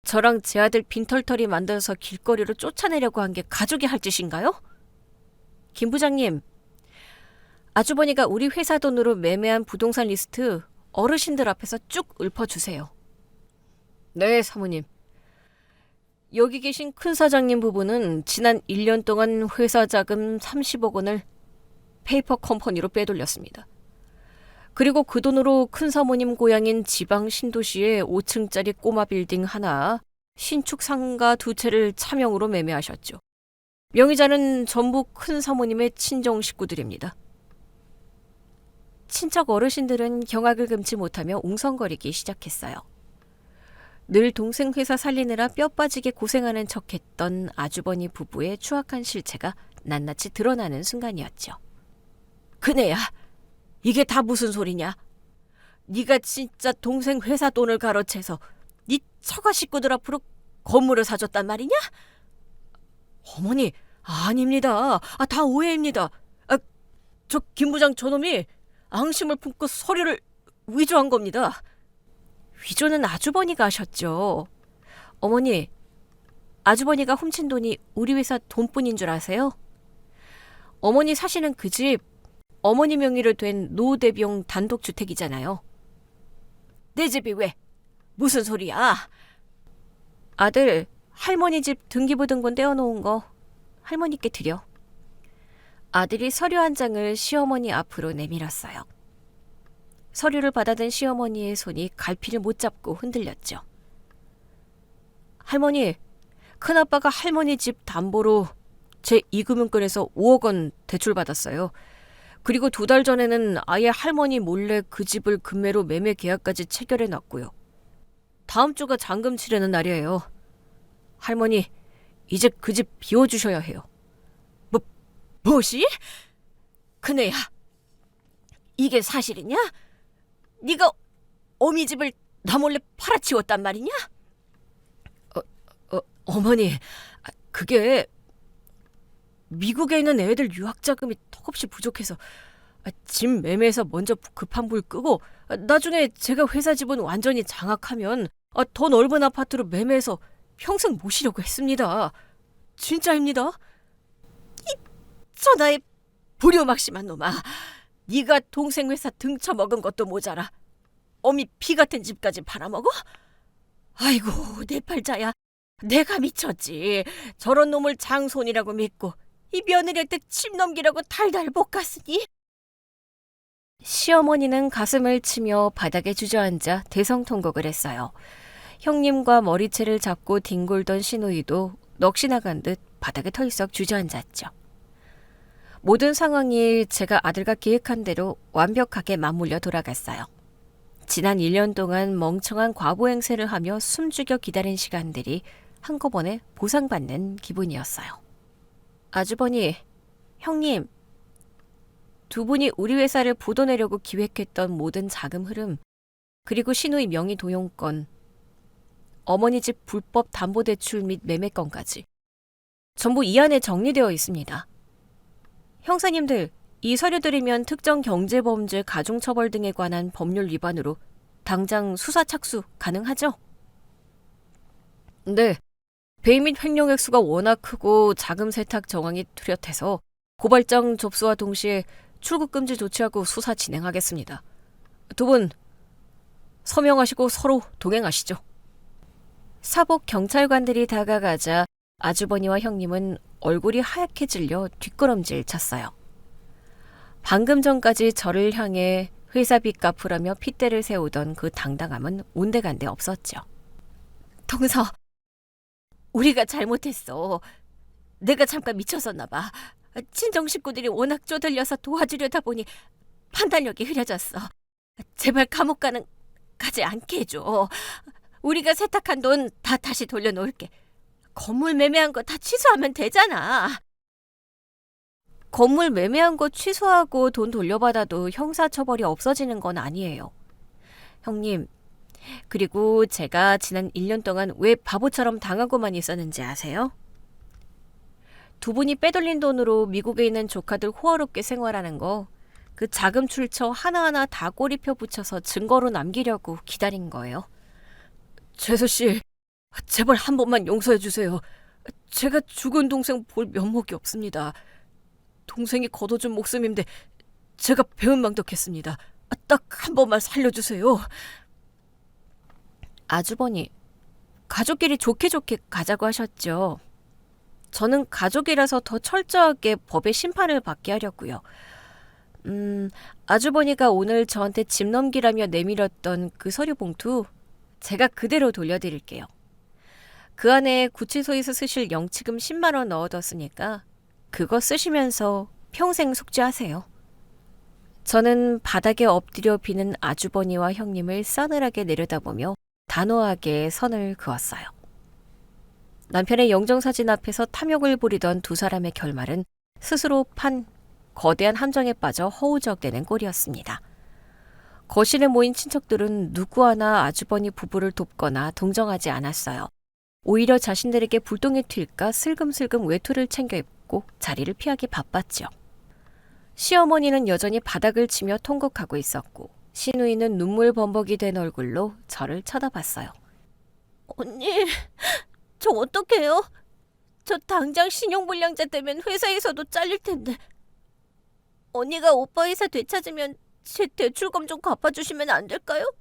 저랑 제 아들 빈털터리 만들어서 길거리로 쫓아내려고 한 게 가족이 할 짓인가요? 김 부장님, 아주버니가 우리 회사 돈으로 매매한 부동산 리스트 어르신들 앞에서 쭉 읊어주세요. 네, 사모님. 여기 계신 큰 사장님 부부는 지난 1년 동안 회사 자금 30억 원을 페이퍼 컴퍼니로 빼돌렸습니다. 그리고 그 돈으로 큰 사모님 고향인 지방 신도시에 5층짜리 꼬마 빌딩 하나, 신축 상가 2채를 차명으로 매매하셨죠. 명의자는 전부 큰 사모님의 친정 식구들입니다. 친척 어르신들은 경악을 금치 못하며 웅성거리기 시작했어요. 늘 동생 회사 살리느라 뼈 빠지게 고생하는 척했던 아주버니 부부의 추악한 실체가 낱낱이 드러나는 순간이었죠. 그네야, 이게 다 무슨 소리냐? 네가 진짜 동생 회사 돈을 가로채서 네 처가 식구들 앞으로 건물을 사줬단 말이냐? 어머니, 아닙니다. 다 오해입니다. 저 김 부장 저놈이 앙심을 품고 서류를 위조한 겁니다. 위조는 아주버니가 하셨죠. 어머니, 아주버니가 훔친 돈이 우리 회사 돈뿐인 줄 아세요? 어머니 사시는 그 집 어머니 명의로 된 노대병 단독주택이잖아요. 내 집이 왜? 무슨 소리야? 아들, 할머니 집 등기부등본 떼어놓은 거 할머니께 드려. 아들이 서류 한 장을 시어머니 앞으로 내밀었어요. 서류를 받아든 시어머니의 손이 갈피를 못 잡고 흔들렸죠. 할머니, 큰아빠가 할머니 집 담보로 제 이금융권에서 5억 원 대출받았어요. 그리고 2달 전에는 아예 할머니 몰래 그 집을 금매로 매매 계약까지 체결해놨고요. 다음 주가 잔금 치르는 날이에요. 할머니, 이제 그 집 비워주셔야 해요. 뭐시? 그네야, 이게 사실이냐? 네가 어미 집을 나 몰래 팔아치웠단 말이냐? 어머니, 그게 미국에 있는 애들 유학 자금이 턱없이 부족해서 집 매매해서 먼저 급한 불 끄고 나중에 제가 회사 집은 완전히 장악하면 더 넓은 아파트로 매매해서 평생 모시려고 했습니다. 진짜입니다. 이 천하의 불효막심한 놈아. 네가 동생 회사 등쳐먹은 것도 모자라 어미 피 같은 집까지 팔아먹어? 아이고, 내 팔자야. 내가 미쳤지. 저런 놈을 장손이라고 믿고 이 며느리한테 침 넘기라고 달달 볶았으니. 시어머니는 가슴을 치며 바닥에 주저앉아 대성통곡을 했어요. 형님과 머리채를 잡고 뒹굴던 시누이도 넋이 나간 듯 바닥에 털썩 주저앉았죠. 모든 상황이 제가 아들과 계획한 대로 완벽하게 맞물려 돌아갔어요. 지난 1년 동안 멍청한 과보 행세를 하며 숨죽여 기다린 시간들이 한꺼번에 보상받는 기분이었어요. 아주버니, 형님, 두 분이 우리 회사를 부도내려고 기획했던 모든 자금 흐름, 그리고 신우이 명의 도용권, 어머니 집 불법 담보대출 및 매매건까지 전부 이 안에 정리되어 있습니다. 형사님들, 이 서류들이면 특정 경제범죄 가중처벌 등에 관한 법률 위반으로 당장 수사 착수 가능하죠? 네. 배임 및 횡령 액수가 워낙 크고 자금 세탁 정황이 뚜렷해서 고발장 접수와 동시에 출국 금지 조치하고 수사 진행하겠습니다. 두 분 서명하시고 서로 동행하시죠. 사복 경찰관들이 다가가자 아주버니와 형님은 얼굴이 하얗게 질려 뒷걸음질 쳤어요. 방금 전까지 저를 향해 회사비 갚으라며 핏대를 세우던 그 당당함은 온데간데 없었죠. 동서, 우리가 잘못했어. 내가 잠깐 미쳤었나 봐. 친정 식구들이 워낙 쪼들려서 도와주려다 보니 판단력이 흐려졌어. 제발 감옥 가지 않게 해줘. 우리가 세탁한 돈 다 다시 돌려놓을게. 건물 매매한 거 다 취소하면 되잖아. 건물 매매한 거 취소하고 돈 돌려받아도 형사처벌이 없어지는 건 아니에요. 형님, 그리고 제가 지난 1년 동안 왜 바보처럼 당하고만 있었는지 아세요? 두 분이 빼돌린 돈으로 미국에 있는 조카들 호화롭게 생활하는 거, 그 자금 출처 하나하나 다 꼬리표 붙여서 증거로 남기려고 기다린 거예요. 재수 씨, 제발 한 번만 용서해 주세요. 제가 죽은 동생 볼 면목이 없습니다. 동생이 거둬준 목숨인데 제가 배은망덕했습니다. 딱 한 번만 살려주세요. 아주버니, 가족끼리 좋게 가자고 하셨죠. 저는 가족이라서 더 철저하게 법의 심판을 받게 하려고요. 아주버니가 오늘 저한테 집 넘기라며 내밀었던 그 서류 봉투 제가 그대로 돌려드릴게요. 그 안에 구치소에서 쓰실 영치금 10만 원 넣어뒀으니까 그거 쓰시면서 평생 숙지하세요. 저는 바닥에 엎드려 비는 아주버니와 형님을 싸늘하게 내려다보며 단호하게 선을 그었어요. 남편의 영정사진 앞에서 탐욕을 부리던 두 사람의 결말은 스스로 판 거대한 함정에 빠져 허우적대는 꼴이었습니다. 거실에 모인 친척들은 누구 하나 아주버니 부부를 돕거나 동정하지 않았어요. 오히려 자신들에게 불똥이 튈까 슬금슬금 외투를 챙겨 입고 자리를 피하기 바빴죠. 시어머니는 여전히 바닥을 치며 통곡하고 있었고 시누이는 눈물 범벅이 된 얼굴로 저를 쳐다봤어요. 언니, 저 어떡해요? 저 당장 신용불량자 되면 회사에서도 잘릴 텐데. 언니가 오빠 회사 되찾으면 제 대출금 좀 갚아주시면 안 될까요?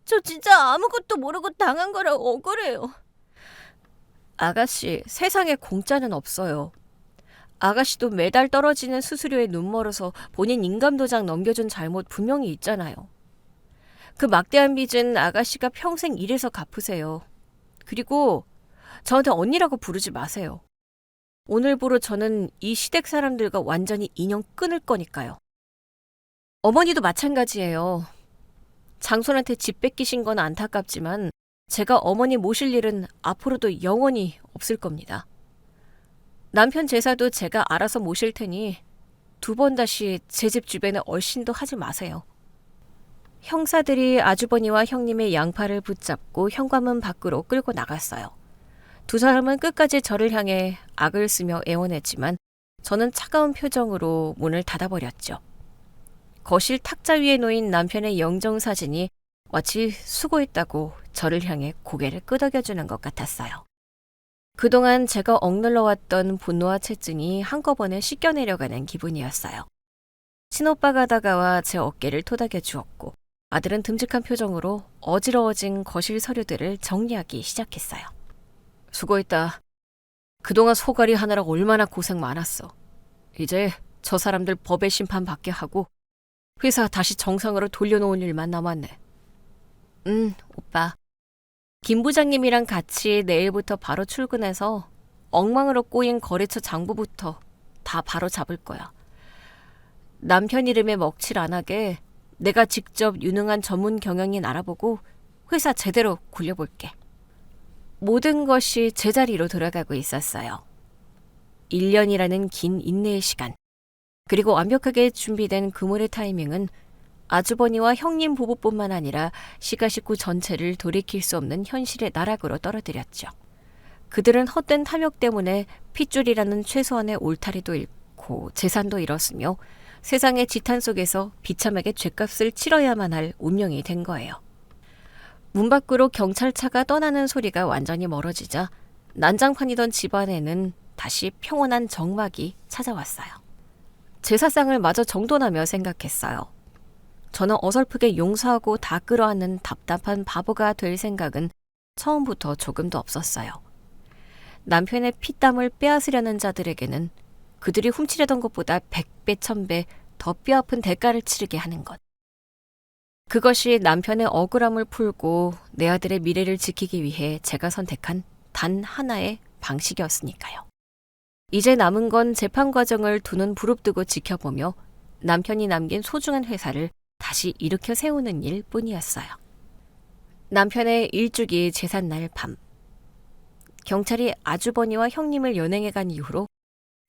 저 진짜 아무것도 모르고 당한 거라 억울해요. 아가씨, 세상에 공짜는 없어요. 아가씨도 매달 떨어지는 수수료에 눈멀어서 본인 인감도장 넘겨준 잘못 분명히 있잖아요. 그 막대한 빚은 아가씨가 평생 일해서 갚으세요. 그리고 저한테 언니라고 부르지 마세요. 오늘부로 저는 이 시댁 사람들과 완전히 인연 끊을 거니까요. 어머니도 마찬가지예요. 장손한테 집 뺏기신 건 안타깝지만 제가 어머니 모실 일은 앞으로도 영원히 없을 겁니다. 남편 제사도 제가 알아서 모실 테니 두 번 다시 제 집 주변에 얼씬도 하지 마세요. 형사들이 아주버니와 형님의 양팔을 붙잡고 현관문 밖으로 끌고 나갔어요. 두 사람은 끝까지 저를 향해 악을 쓰며 애원했지만 저는 차가운 표정으로 문을 닫아버렸죠. 거실 탁자 위에 놓인 남편의 영정사진이 마치 수고했다고 저를 향해 고개를 끄덕여주는 것 같았어요. 그동안 제가 억눌러왔던 분노와 채증이 한꺼번에 씻겨내려가는 기분이었어요. 친오빠가 다가와 제 어깨를 토닥여 주었고 아들은 듬직한 표정으로 어지러워진 거실 서류들을 정리하기 시작했어요. 수고했다. 그동안 소갈이 하느라 얼마나 고생 많았어. 이제 저 사람들 법의 심판 받게 하고 회사 다시 정상으로 돌려놓은 일만 남았네. 오빠. 김 부장님이랑 같이 내일부터 바로 출근해서 엉망으로 꼬인 거래처 장부부터 다 바로 잡을 거야. 남편 이름에 먹칠 안 하게 내가 직접 유능한 전문 경영인 알아보고 회사 제대로 굴려볼게. 모든 것이 제자리로 돌아가고 있었어요. 1년이라는 긴 인내의 시간, 그리고 완벽하게 준비된 그물의 타이밍은 아주버니와 형님 부부뿐만 아니라 시가 식구 전체를 돌이킬 수 없는 현실의 나락으로 떨어뜨렸죠. 그들은 헛된 탐욕 때문에 핏줄이라는 최소한의 울타리도 잃고 재산도 잃었으며 세상의 지탄 속에서 비참하게 죗값을 치러야만 할 운명이 된 거예요. 문 밖으로 경찰차가 떠나는 소리가 완전히 멀어지자 난장판이던 집안에는 다시 평온한 정막이 찾아왔어요. 제사상을 마저 정돈하며 생각했어요. 저는 어설프게 용서하고 다 끌어안는 답답한 바보가 될 생각은 처음부터 조금도 없었어요. 남편의 피땀을 빼앗으려는 자들에게는 그들이 훔치려던 것보다 100배, 1000배 더 뼈아픈 대가를 치르게 하는 것. 그것이 남편의 억울함을 풀고 내 아들의 미래를 지키기 위해 제가 선택한 단 하나의 방식이었으니까요. 이제 남은 건 재판 과정을 두 눈 부릅뜨고 지켜보며 남편이 남긴 소중한 회사를 다시 일으켜 세우는 일 뿐이었어요. 남편의 일주기 제삿날 밤. 경찰이 아주버니와 형님을 연행해 간 이후로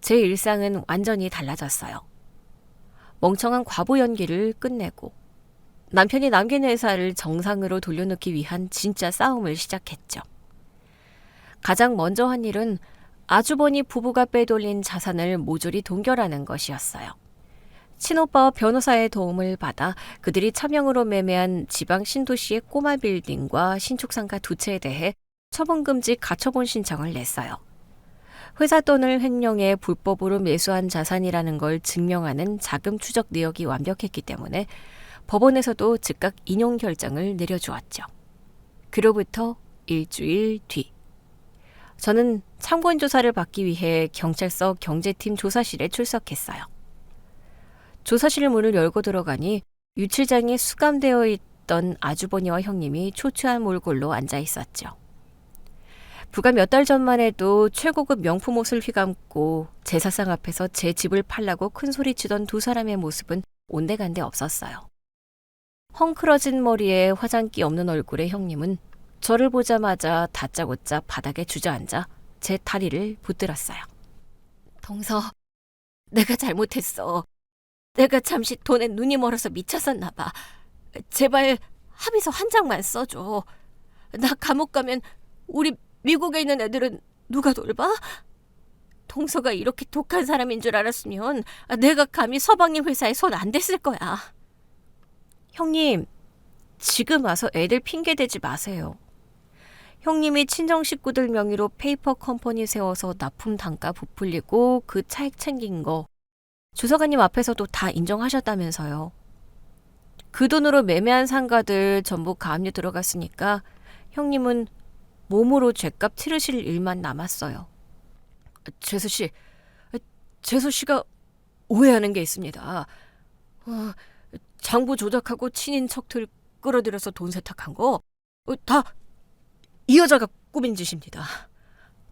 제 일상은 완전히 달라졌어요. 멍청한 과부 연기를 끝내고 남편이 남긴 회사를 정상으로 돌려놓기 위한 진짜 싸움을 시작했죠. 가장 먼저 한 일은 아주버니 부부가 빼돌린 자산을 모조리 동결하는 것이었어요. 친오빠와 변호사의 도움을 받아 그들이 차명으로 매매한 지방 신도시의 꼬마 빌딩과 신축상가 2채에 대해 처분금지 가처분 신청을 냈어요. 회사 돈을 횡령해 불법으로 매수한 자산이라는 걸 증명하는 자금 추적 내역이 완벽했기 때문에 법원에서도 즉각 인용 결정을 내려주었죠. 그로부터 일주일 뒤, 저는 참고인 조사를 받기 위해 경찰서 경제팀 조사실에 출석했어요. 조사실 문을 열고 들어가니 유치장에 수감되어 있던 아주버니와 형님이 초췌한 몰골로 앉아 있었죠. 불과 몇 달 전만 해도 최고급 명품 옷을 휘감고 제사상 앞에서 제 집을 팔라고 큰소리치던 두 사람의 모습은 온데간데 없었어요. 헝클어진 머리에 화장기 없는 얼굴의 형님은 저를 보자마자 다짜고짜 바닥에 주저앉아 제 다리를 붙들었어요. 동서, 내가 잘못했어. 내가 잠시 돈에 눈이 멀어서 미쳤었나 봐. 제발 합의서 한 장만 써줘. 나 감옥 가면 우리 미국에 있는 애들은 누가 돌봐? 동서가 이렇게 독한 사람인 줄 알았으면 내가 감히 서방님 회사에 손 안 댔을 거야. 형님, 지금 와서 애들 핑계대지 마세요. 형님이 친정 식구들 명의로 페이퍼 컴퍼니 세워서 납품 단가 부풀리고 그 차익 챙긴 거 주서가님 앞에서도 다 인정하셨다면서요. 그 돈으로 매매한 상가들 전부 가압류 들어갔으니까 형님은 몸으로 죗값 치르실 일만 남았어요. 재수 씨가 오해하는 게 있습니다. 장부 조작하고 친인척들 끌어들여서 돈 세탁한 거 다 이 여자가 꾸민 짓입니다.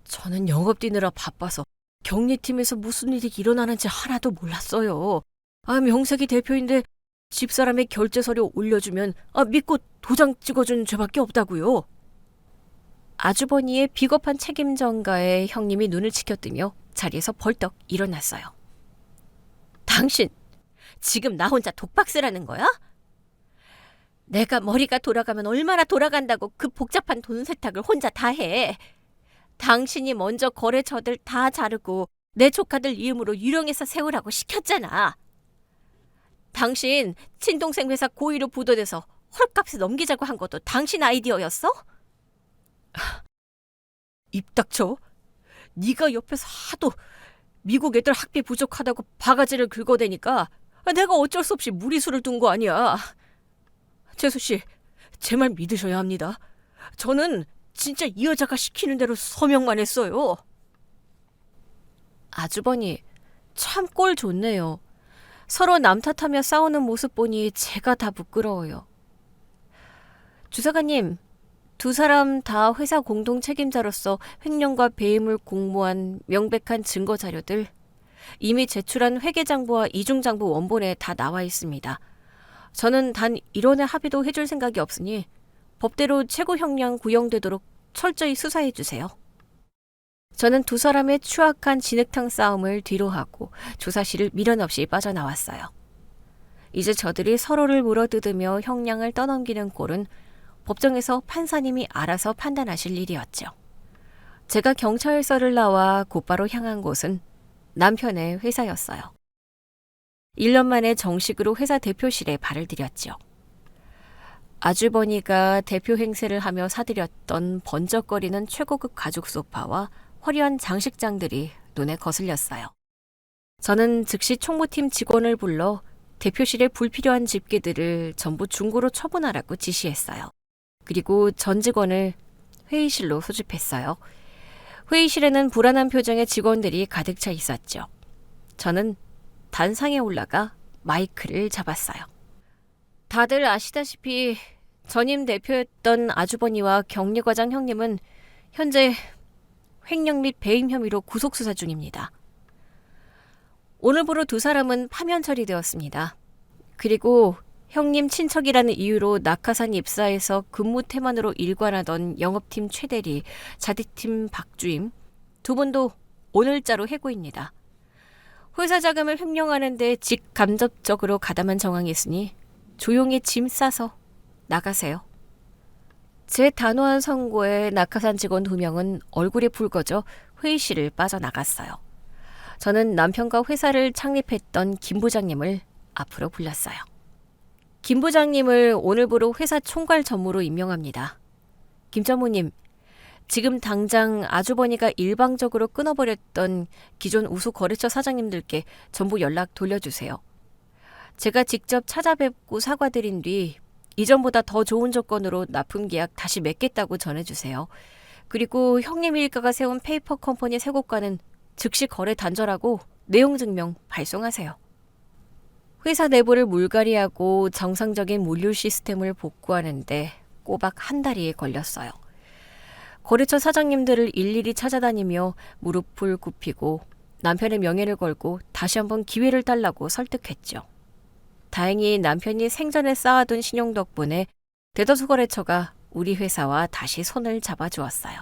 저는 영업 뛰느라 바빠서 경리팀에서 무슨 일이 일어나는지 하나도 몰랐어요. 명색이 대표인데 집사람의 결제 서류 올려주면 믿고 도장 찍어준 죄밖에 없다고요. 아주버니의 비겁한 책임 전가에 형님이 눈을 치켜뜨며 자리에서 벌떡 일어났어요. 당신 지금 나 혼자 독박쓰라는 거야? 내가 머리가 돌아가면 얼마나 돌아간다고 그 복잡한 돈 세탁을 혼자 다 해. 당신이 먼저 거래처들 다 자르고 내 조카들 이름으로 유령회사 세우라고 시켰잖아. 당신 친동생 회사 고의로 부도돼서 헐값에 넘기자고 한 것도 당신 아이디어였어? 입 닥쳐. 네가 옆에서 하도 미국 애들 학비 부족하다고 바가지를 긁어대니까 내가 어쩔 수 없이 무리수를 둔 거 아니야. 재수 씨, 제 말 믿으셔야 합니다. 저는 진짜 이 여자가 시키는 대로 서명만 했어요. 아주버니, 참 꼴 좋네요. 서로 남 탓하며 싸우는 모습 보니 제가 다 부끄러워요. 주사관님, 두 사람 다 회사 공동 책임자로서 횡령과 배임을 공모한 명백한 증거 자료들 이미 제출한 회계장부와 이중장부 원본에 다 나와 있습니다. 저는 단 1원의 합의도 해줄 생각이 없으니 법대로 최고 형량 구형되도록 철저히 수사해 주세요. 저는 두 사람의 추악한 진흙탕 싸움을 뒤로하고 조사실을 미련 없이 빠져나왔어요. 이제 저들이 서로를 물어뜯으며 형량을 떠넘기는 꼴은 법정에서 판사님이 알아서 판단하실 일이었죠. 제가 경찰서를 나와 곧바로 향한 곳은 남편의 회사였어요. 1년 만에 정식으로 회사 대표실에 발을 들였죠. 아주버니가 대표 행세를 하며 사들였던 번쩍거리는 최고급 가죽 소파와 화려한 장식장들이 눈에 거슬렸어요. 저는 즉시 총무팀 직원을 불러 대표실에 불필요한 집게들을 전부 중고로 처분하라고 지시했어요. 그리고 전 직원을 회의실로 소집했어요. 회의실에는 불안한 표정의 직원들이 가득 차 있었죠. 저는 단상에 올라가 마이크를 잡았어요. 다들 아시다시피 전임 대표였던 아주버니와 격리과장 형님은 현재 횡령 및 배임 혐의로 구속수사 중입니다. 오늘부로 두 사람은 파면 처리되었습니다. 그리고 형님 친척이라는 이유로 낙하산 입사해서 근무 태만으로 일관하던 영업팀 최대리, 자대팀 박주임 두 분도 오늘자로 해고입니다. 회사 자금을 횡령하는 데 직간접적으로 가담한 정황이 있으니 조용히 짐 싸서 나가세요. 제 단호한 선고에 낙하산 직원 2명은 얼굴이 붉어져 회의실을 빠져나갔어요. 저는 남편과 회사를 창립했던 김 부장님을 앞으로 불렀어요. 김 부장님을 오늘부로 회사 총괄 전무로 임명합니다. 김 전무님, 지금 당장 아주버니가 일방적으로 끊어버렸던 기존 우수 거래처 사장님들께 전부 연락 돌려주세요. 제가 직접 찾아뵙고 사과드린 뒤 이전보다 더 좋은 조건으로 납품 계약 다시 맺겠다고 전해주세요. 그리고 형님 일가가 세운 페이퍼 컴퍼니 세 곳과는 즉시 거래 단절하고 내용 증명 발송하세요. 회사 내부를 물갈이하고 정상적인 물류 시스템을 복구하는데 꼬박 한 달이 걸렸어요. 거래처 사장님들을 일일이 찾아다니며 무릎을 굽히고 남편의 명예를 걸고 다시 한번 기회를 달라고 설득했죠. 다행히 남편이 생전에 쌓아둔 신용 덕분에 대다수 거래처가 우리 회사와 다시 손을 잡아주었어요.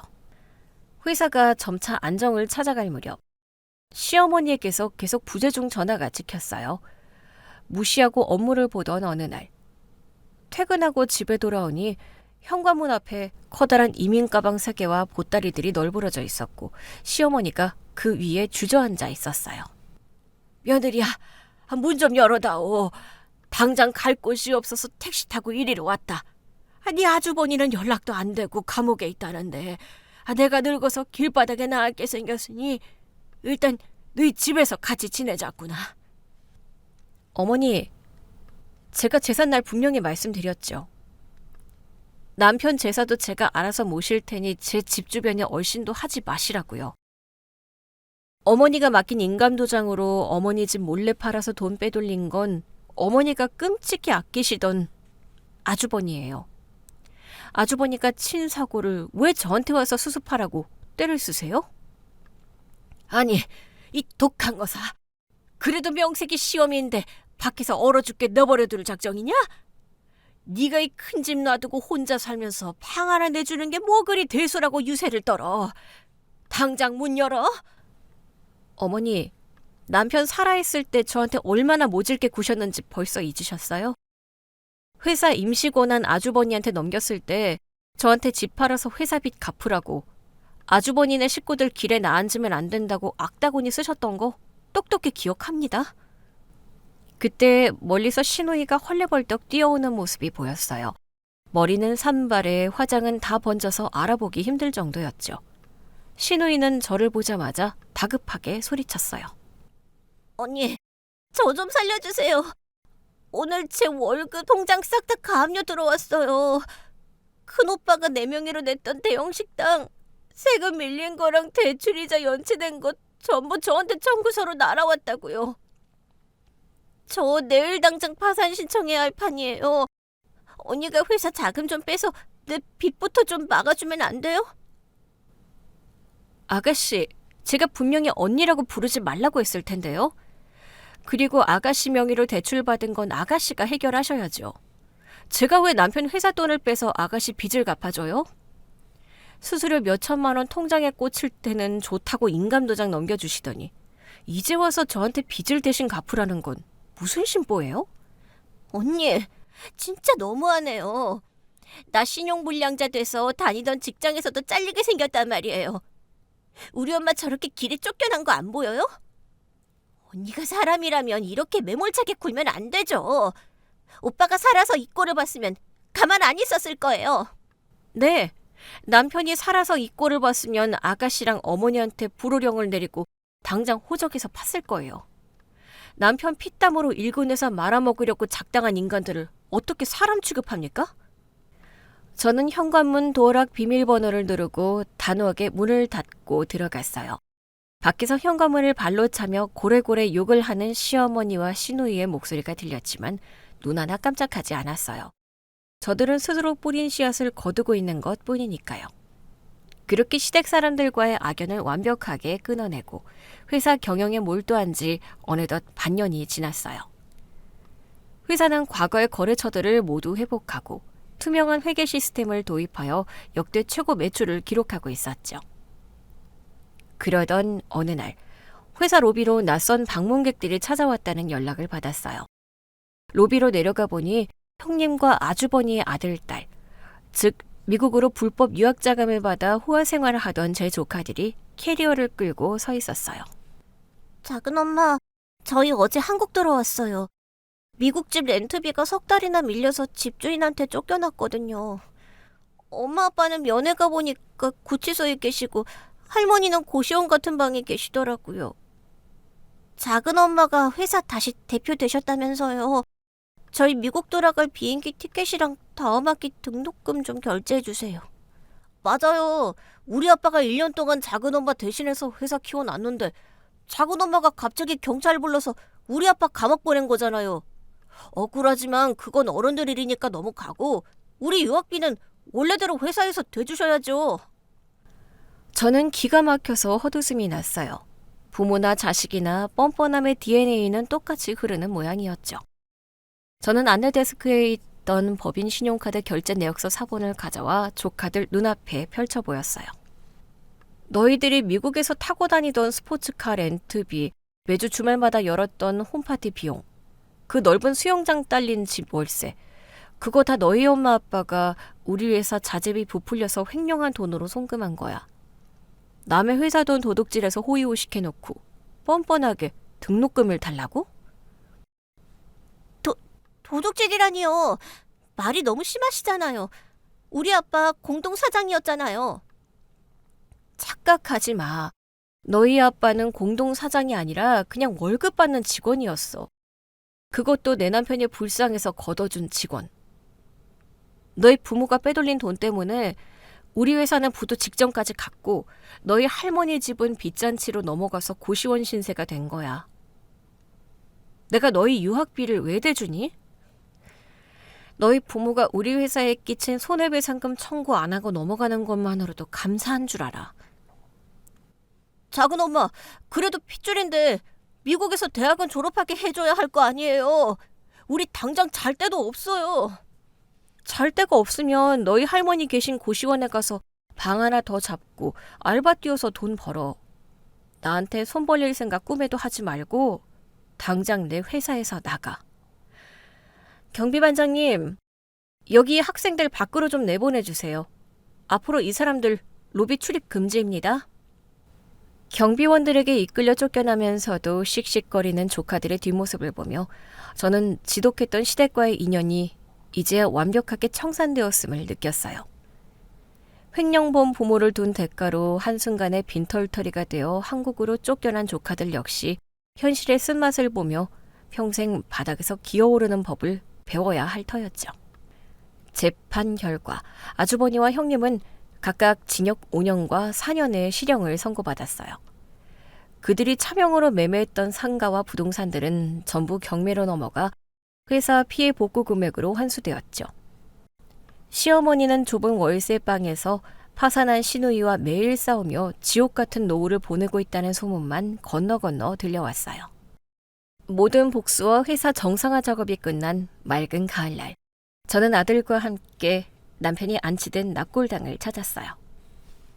회사가 점차 안정을 찾아갈 무렵 시어머니에게서 계속 부재중 전화가 찍혔어요. 무시하고 업무를 보던 어느 날 퇴근하고 집에 돌아오니 현관문 앞에 커다란 이민 가방 3개와 보따리들이 널브러져 있었고 시어머니가 그 위에 주저앉아 있었어요. 며느리야, 문 좀 열어다오. 당장 갈 곳이 없어서 택시 타고 이리로 왔다. 네 아주버니는 연락도 안 되고 감옥에 있다는데 내가 늙어서 길바닥에 나앉게 생겼으니 일단 너희 집에서 같이 지내자꾸나. 어머니, 제가 제삿날 분명히 말씀드렸죠. 남편 제사도 제가 알아서 모실 테니 제 집 주변에 얼씬도 하지 마시라고요. 어머니가 맡긴 인감도장으로 어머니 집 몰래 팔아서 돈 빼돌린 건 어머니가 끔찍히 아끼시던 아주버니예요. 아주버니가 친 사고를 왜 저한테 와서 수습하라고 떼를 쓰세요? 아니, 이 독한 거사. 그래도 명색이 시험인데 밖에서 얼어 죽게 내버려둘 작정이냐? 네가 이 큰 집 놔두고 혼자 살면서 방 하나 내주는 게 뭐 그리 대수라고 유세를 떨어. 당장 문 열어. 어머니, 남편 살아있을 때 저한테 얼마나 모질게 구셨는지 벌써 잊으셨어요? 회사 임시권한 아주버니한테 넘겼을 때 저한테 집 팔아서 회사빚 갚으라고 아주버니네 식구들 길에 나앉으면 안 된다고 악다구니 쓰셨던 거 똑똑히 기억합니다. 그때 멀리서 시누이가 헐레벌떡 뛰어오는 모습이 보였어요. 머리는 산발에 화장은 다 번져서 알아보기 힘들 정도였죠. 시누이는 저를 보자마자 다급하게 소리쳤어요. 언니, 저 좀 살려주세요. 오늘 제 월급 통장 싹 다 가압류 들어왔어요. 큰오빠가 내 명의로 냈던 대형 식당 세금 밀린 거랑 대출이자 연체된 것 전부 저한테 청구서로 날아왔다고요. 저 내일 당장 파산 신청해야 할 판이에요. 언니가 회사 자금 좀 빼서 내 빚부터 좀 막아주면 안 돼요? 아가씨, 제가 분명히 언니라고 부르지 말라고 했을 텐데요. 그리고 아가씨 명의로 대출받은 건 아가씨가 해결하셔야죠. 제가 왜 남편 회사 돈을 빼서 아가씨 빚을 갚아줘요? 수수료 몇 천만 원 통장에 꽂힐 때는 좋다고 인감도장 넘겨주시더니 이제 와서 저한테 빚을 대신 갚으라는 건 무슨 심보예요? 언니, 진짜 너무하네요. 나 신용불량자 돼서 다니던 직장에서도 잘리게 생겼단 말이에요. 우리 엄마 저렇게 길에 쫓겨난 거 안 보여요? 언니가 사람이라면 이렇게 매몰차게 굴면 안 되죠. 오빠가 살아서 이 꼴을 봤으면 가만 안 있었을 거예요. 네, 남편이 살아서 이 꼴을 봤으면 아가씨랑 어머니한테 불호령을 내리고 당장 호적에서 팠을 거예요. 남편 피땀으로 일군에서 말아먹으려고 작당한 인간들을 어떻게 사람 취급합니까? 저는 현관문 도어락 비밀번호를 누르고 단호하게 문을 닫고 들어갔어요. 밖에서 현관문을 발로 차며 고래고래 욕을 하는 시어머니와 시누이의 목소리가 들렸지만 눈 하나 깜짝하지 않았어요. 저들은 스스로 뿌린 씨앗을 거두고 있는 것 뿐이니까요. 그렇게 시댁 사람들과의 악연을 완벽하게 끊어내고 회사 경영에 몰두한 지 어느덧 반년이 지났어요. 회사는 과거의 거래처들을 모두 회복하고 투명한 회계 시스템을 도입하여 역대 최고 매출을 기록하고 있었죠. 그러던 어느 날 회사 로비로 낯선 방문객들이 찾아왔다는 연락을 받았어요. 로비로 내려가 보니 형님과 아주버니의 아들, 딸, 즉 미국으로 불법 유학 자금을 받아 호화 생활을 하던 제 조카들이 캐리어를 끌고 서 있었어요. 작은 엄마, 저희 어제 한국 들어왔어요. 미국 집 렌트비가 석 달이나 밀려서 집주인한테 쫓겨났거든요. 엄마 아빠는 면회 가보니까 구치소에 계시고 할머니는 고시원 같은 방에 계시더라고요. 작은 엄마가 회사 다시 대표 되셨다면서요. 저희 미국 돌아갈 비행기 티켓이랑 다음 학기 등록금 좀 결제해 주세요. 맞아요. 우리 아빠가 1년 동안 작은 엄마 대신해서 회사 키워놨는데 작은 엄마가 갑자기 경찰 불러서 우리 아빠 감옥 보낸 거잖아요. 억울하지만 그건 어른들 일이니까 넘어가고 우리 유학비는 원래대로 회사에서 대주셔야죠. 저는 기가 막혀서 헛웃음이 났어요. 부모나 자식이나 뻔뻔함의 DNA는 똑같이 흐르는 모양이었죠. 저는 안내데스크에 있던 법인 신용카드 결제 내역서 사본을 가져와 조카들 눈앞에 펼쳐 보였어요. 너희들이 미국에서 타고 다니던 스포츠카 렌트비, 매주 주말마다 열었던 홈파티 비용, 그 넓은 수영장 딸린 집 월세, 그거 다 너희 엄마 아빠가 우리 회사 자재비 부풀려서 횡령한 돈으로 송금한 거야. 남의 회사 돈 도둑질해서 호의호식해놓고 뻔뻔하게 등록금을 달라고? 도둑질이라니요. 말이 너무 심하시잖아요. 우리 아빠 공동사장이었잖아요. 착각하지 마. 너희 아빠는 공동사장이 아니라 그냥 월급 받는 직원이었어. 그것도 내 남편이 불쌍해서 걷어준 직원. 너희 부모가 빼돌린 돈 때문에 우리 회사는 부도 직전까지 갔고 너희 할머니 집은 빚잔치로 넘어가서 고시원 신세가 된 거야. 내가 너희 유학비를 왜 대주니? 너희 부모가 우리 회사에 끼친 손해배상금 청구 안 하고 넘어가는 것만으로도 감사한 줄 알아. 작은 엄마, 그래도 핏줄인데 미국에서 대학은 졸업하게 해줘야 할 거 아니에요. 우리 당장 잘 데도 없어요. 잘 데가 없으면 너희 할머니 계신 고시원에 가서 방 하나 더 잡고 알바 뛰어서 돈 벌어. 나한테 손 벌릴 생각 꿈에도 하지 말고 당장 내 회사에서 나가. 경비반장님, 여기 학생들 밖으로 좀 내보내주세요. 앞으로 이 사람들 로비 출입 금지입니다. 경비원들에게 이끌려 쫓겨나면서도 씩씩거리는 조카들의 뒷모습을 보며 저는 지독했던 시댁과의 인연이 이제야 완벽하게 청산되었음을 느꼈어요. 횡령범 부모를 둔 대가로 한순간에 빈털터리가 되어 한국으로 쫓겨난 조카들 역시 현실의 쓴맛을 보며 평생 바닥에서 기어오르는 법을 배워야 할 터였죠. 재판 결과 아주버니와 형님은 각각 징역 5년과 4년의 실형을 선고받았어요. 그들이 차명으로 매매했던 상가와 부동산들은 전부 경매로 넘어가 회사 피해 복구 금액으로 환수되었죠. 시어머니는 좁은 월세방에서 파산한 시누이와 매일 싸우며 지옥 같은 노후를 보내고 있다는 소문만 건너 들려왔어요. 모든 복수와 회사 정상화 작업이 끝난 맑은 가을날, 저는 아들과 함께 남편이 안치된 납골당을 찾았어요.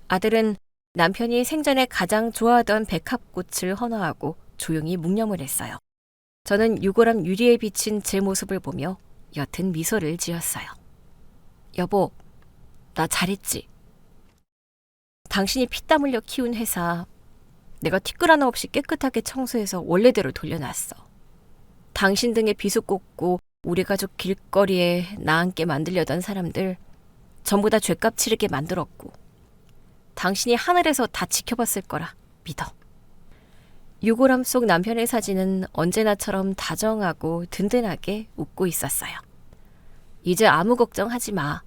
아들은 남편이 생전에 가장 좋아하던 백합꽃을 헌화하고 조용히 묵념을 했어요. 저는 유골함 유리에 비친 제 모습을 보며 옅은 미소를 지었어요. 여보, 나 잘했지? 당신이 피땀 흘려 키운 회사, 내가 티끌 하나 없이 깨끗하게 청소해서 원래대로 돌려놨어. 당신 등에 비수 꽂고 우리 가족 길거리에 나앉게 만들려던 사람들 전부 다 죗값 치르게 만들었고, 당신이 하늘에서 다 지켜봤을 거라 믿어. 유골함 속 남편의 사진은 언제나처럼 다정하고 든든하게 웃고 있었어요. 이제 아무 걱정하지 마.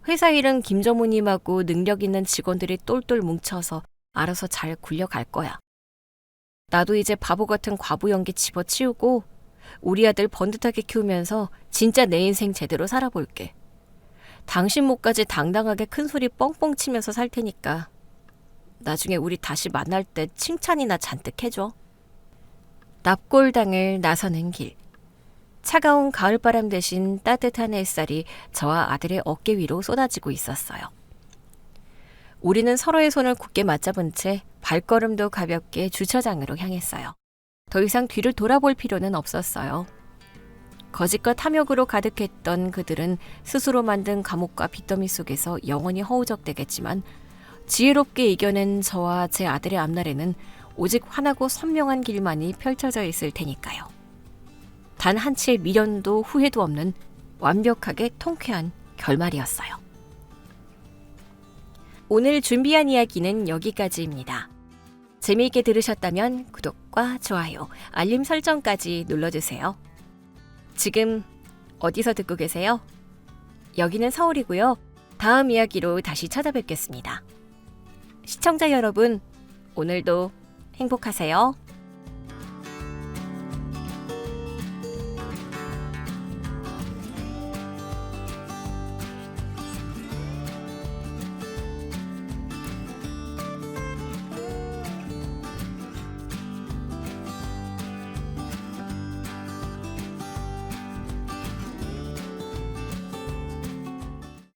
회사 일은 김전무님하고 능력 있는 직원들이 똘똘 뭉쳐서 알아서 잘 굴려갈 거야. 나도 이제 바보 같은 과부 연기 집어치우고 우리 아들 번듯하게 키우면서 진짜 내 인생 제대로 살아볼게. 당신 목까지 당당하게 큰 소리 뻥뻥 치면서 살 테니까 나중에 우리 다시 만날 때 칭찬이나 잔뜩 해줘. 납골당을 나서는 길. 차가운 가을바람 대신 따뜻한 햇살이 저와 아들의 어깨 위로 쏟아지고 있었어요. 우리는 서로의 손을 굳게 맞잡은 채 발걸음도 가볍게 주차장으로 향했어요. 더 이상 뒤를 돌아볼 필요는 없었어요. 거짓과 탐욕으로 가득했던 그들은 스스로 만든 감옥과 빚더미 속에서 영원히 허우적대겠지만 지혜롭게 이겨낸 저와 제 아들의 앞날에는 오직 환하고 선명한 길만이 펼쳐져 있을 테니까요. 단 한치의 미련도 후회도 없는 완벽하게 통쾌한 결말이었어요. 오늘 준비한 이야기는 여기까지입니다. 재미있게 들으셨다면 구독과 좋아요, 알림 설정까지 눌러주세요. 지금 어디서 듣고 계세요? 여기는 서울이고요. 다음 이야기로 다시 찾아뵙겠습니다. 시청자 여러분, 오늘도 행복하세요.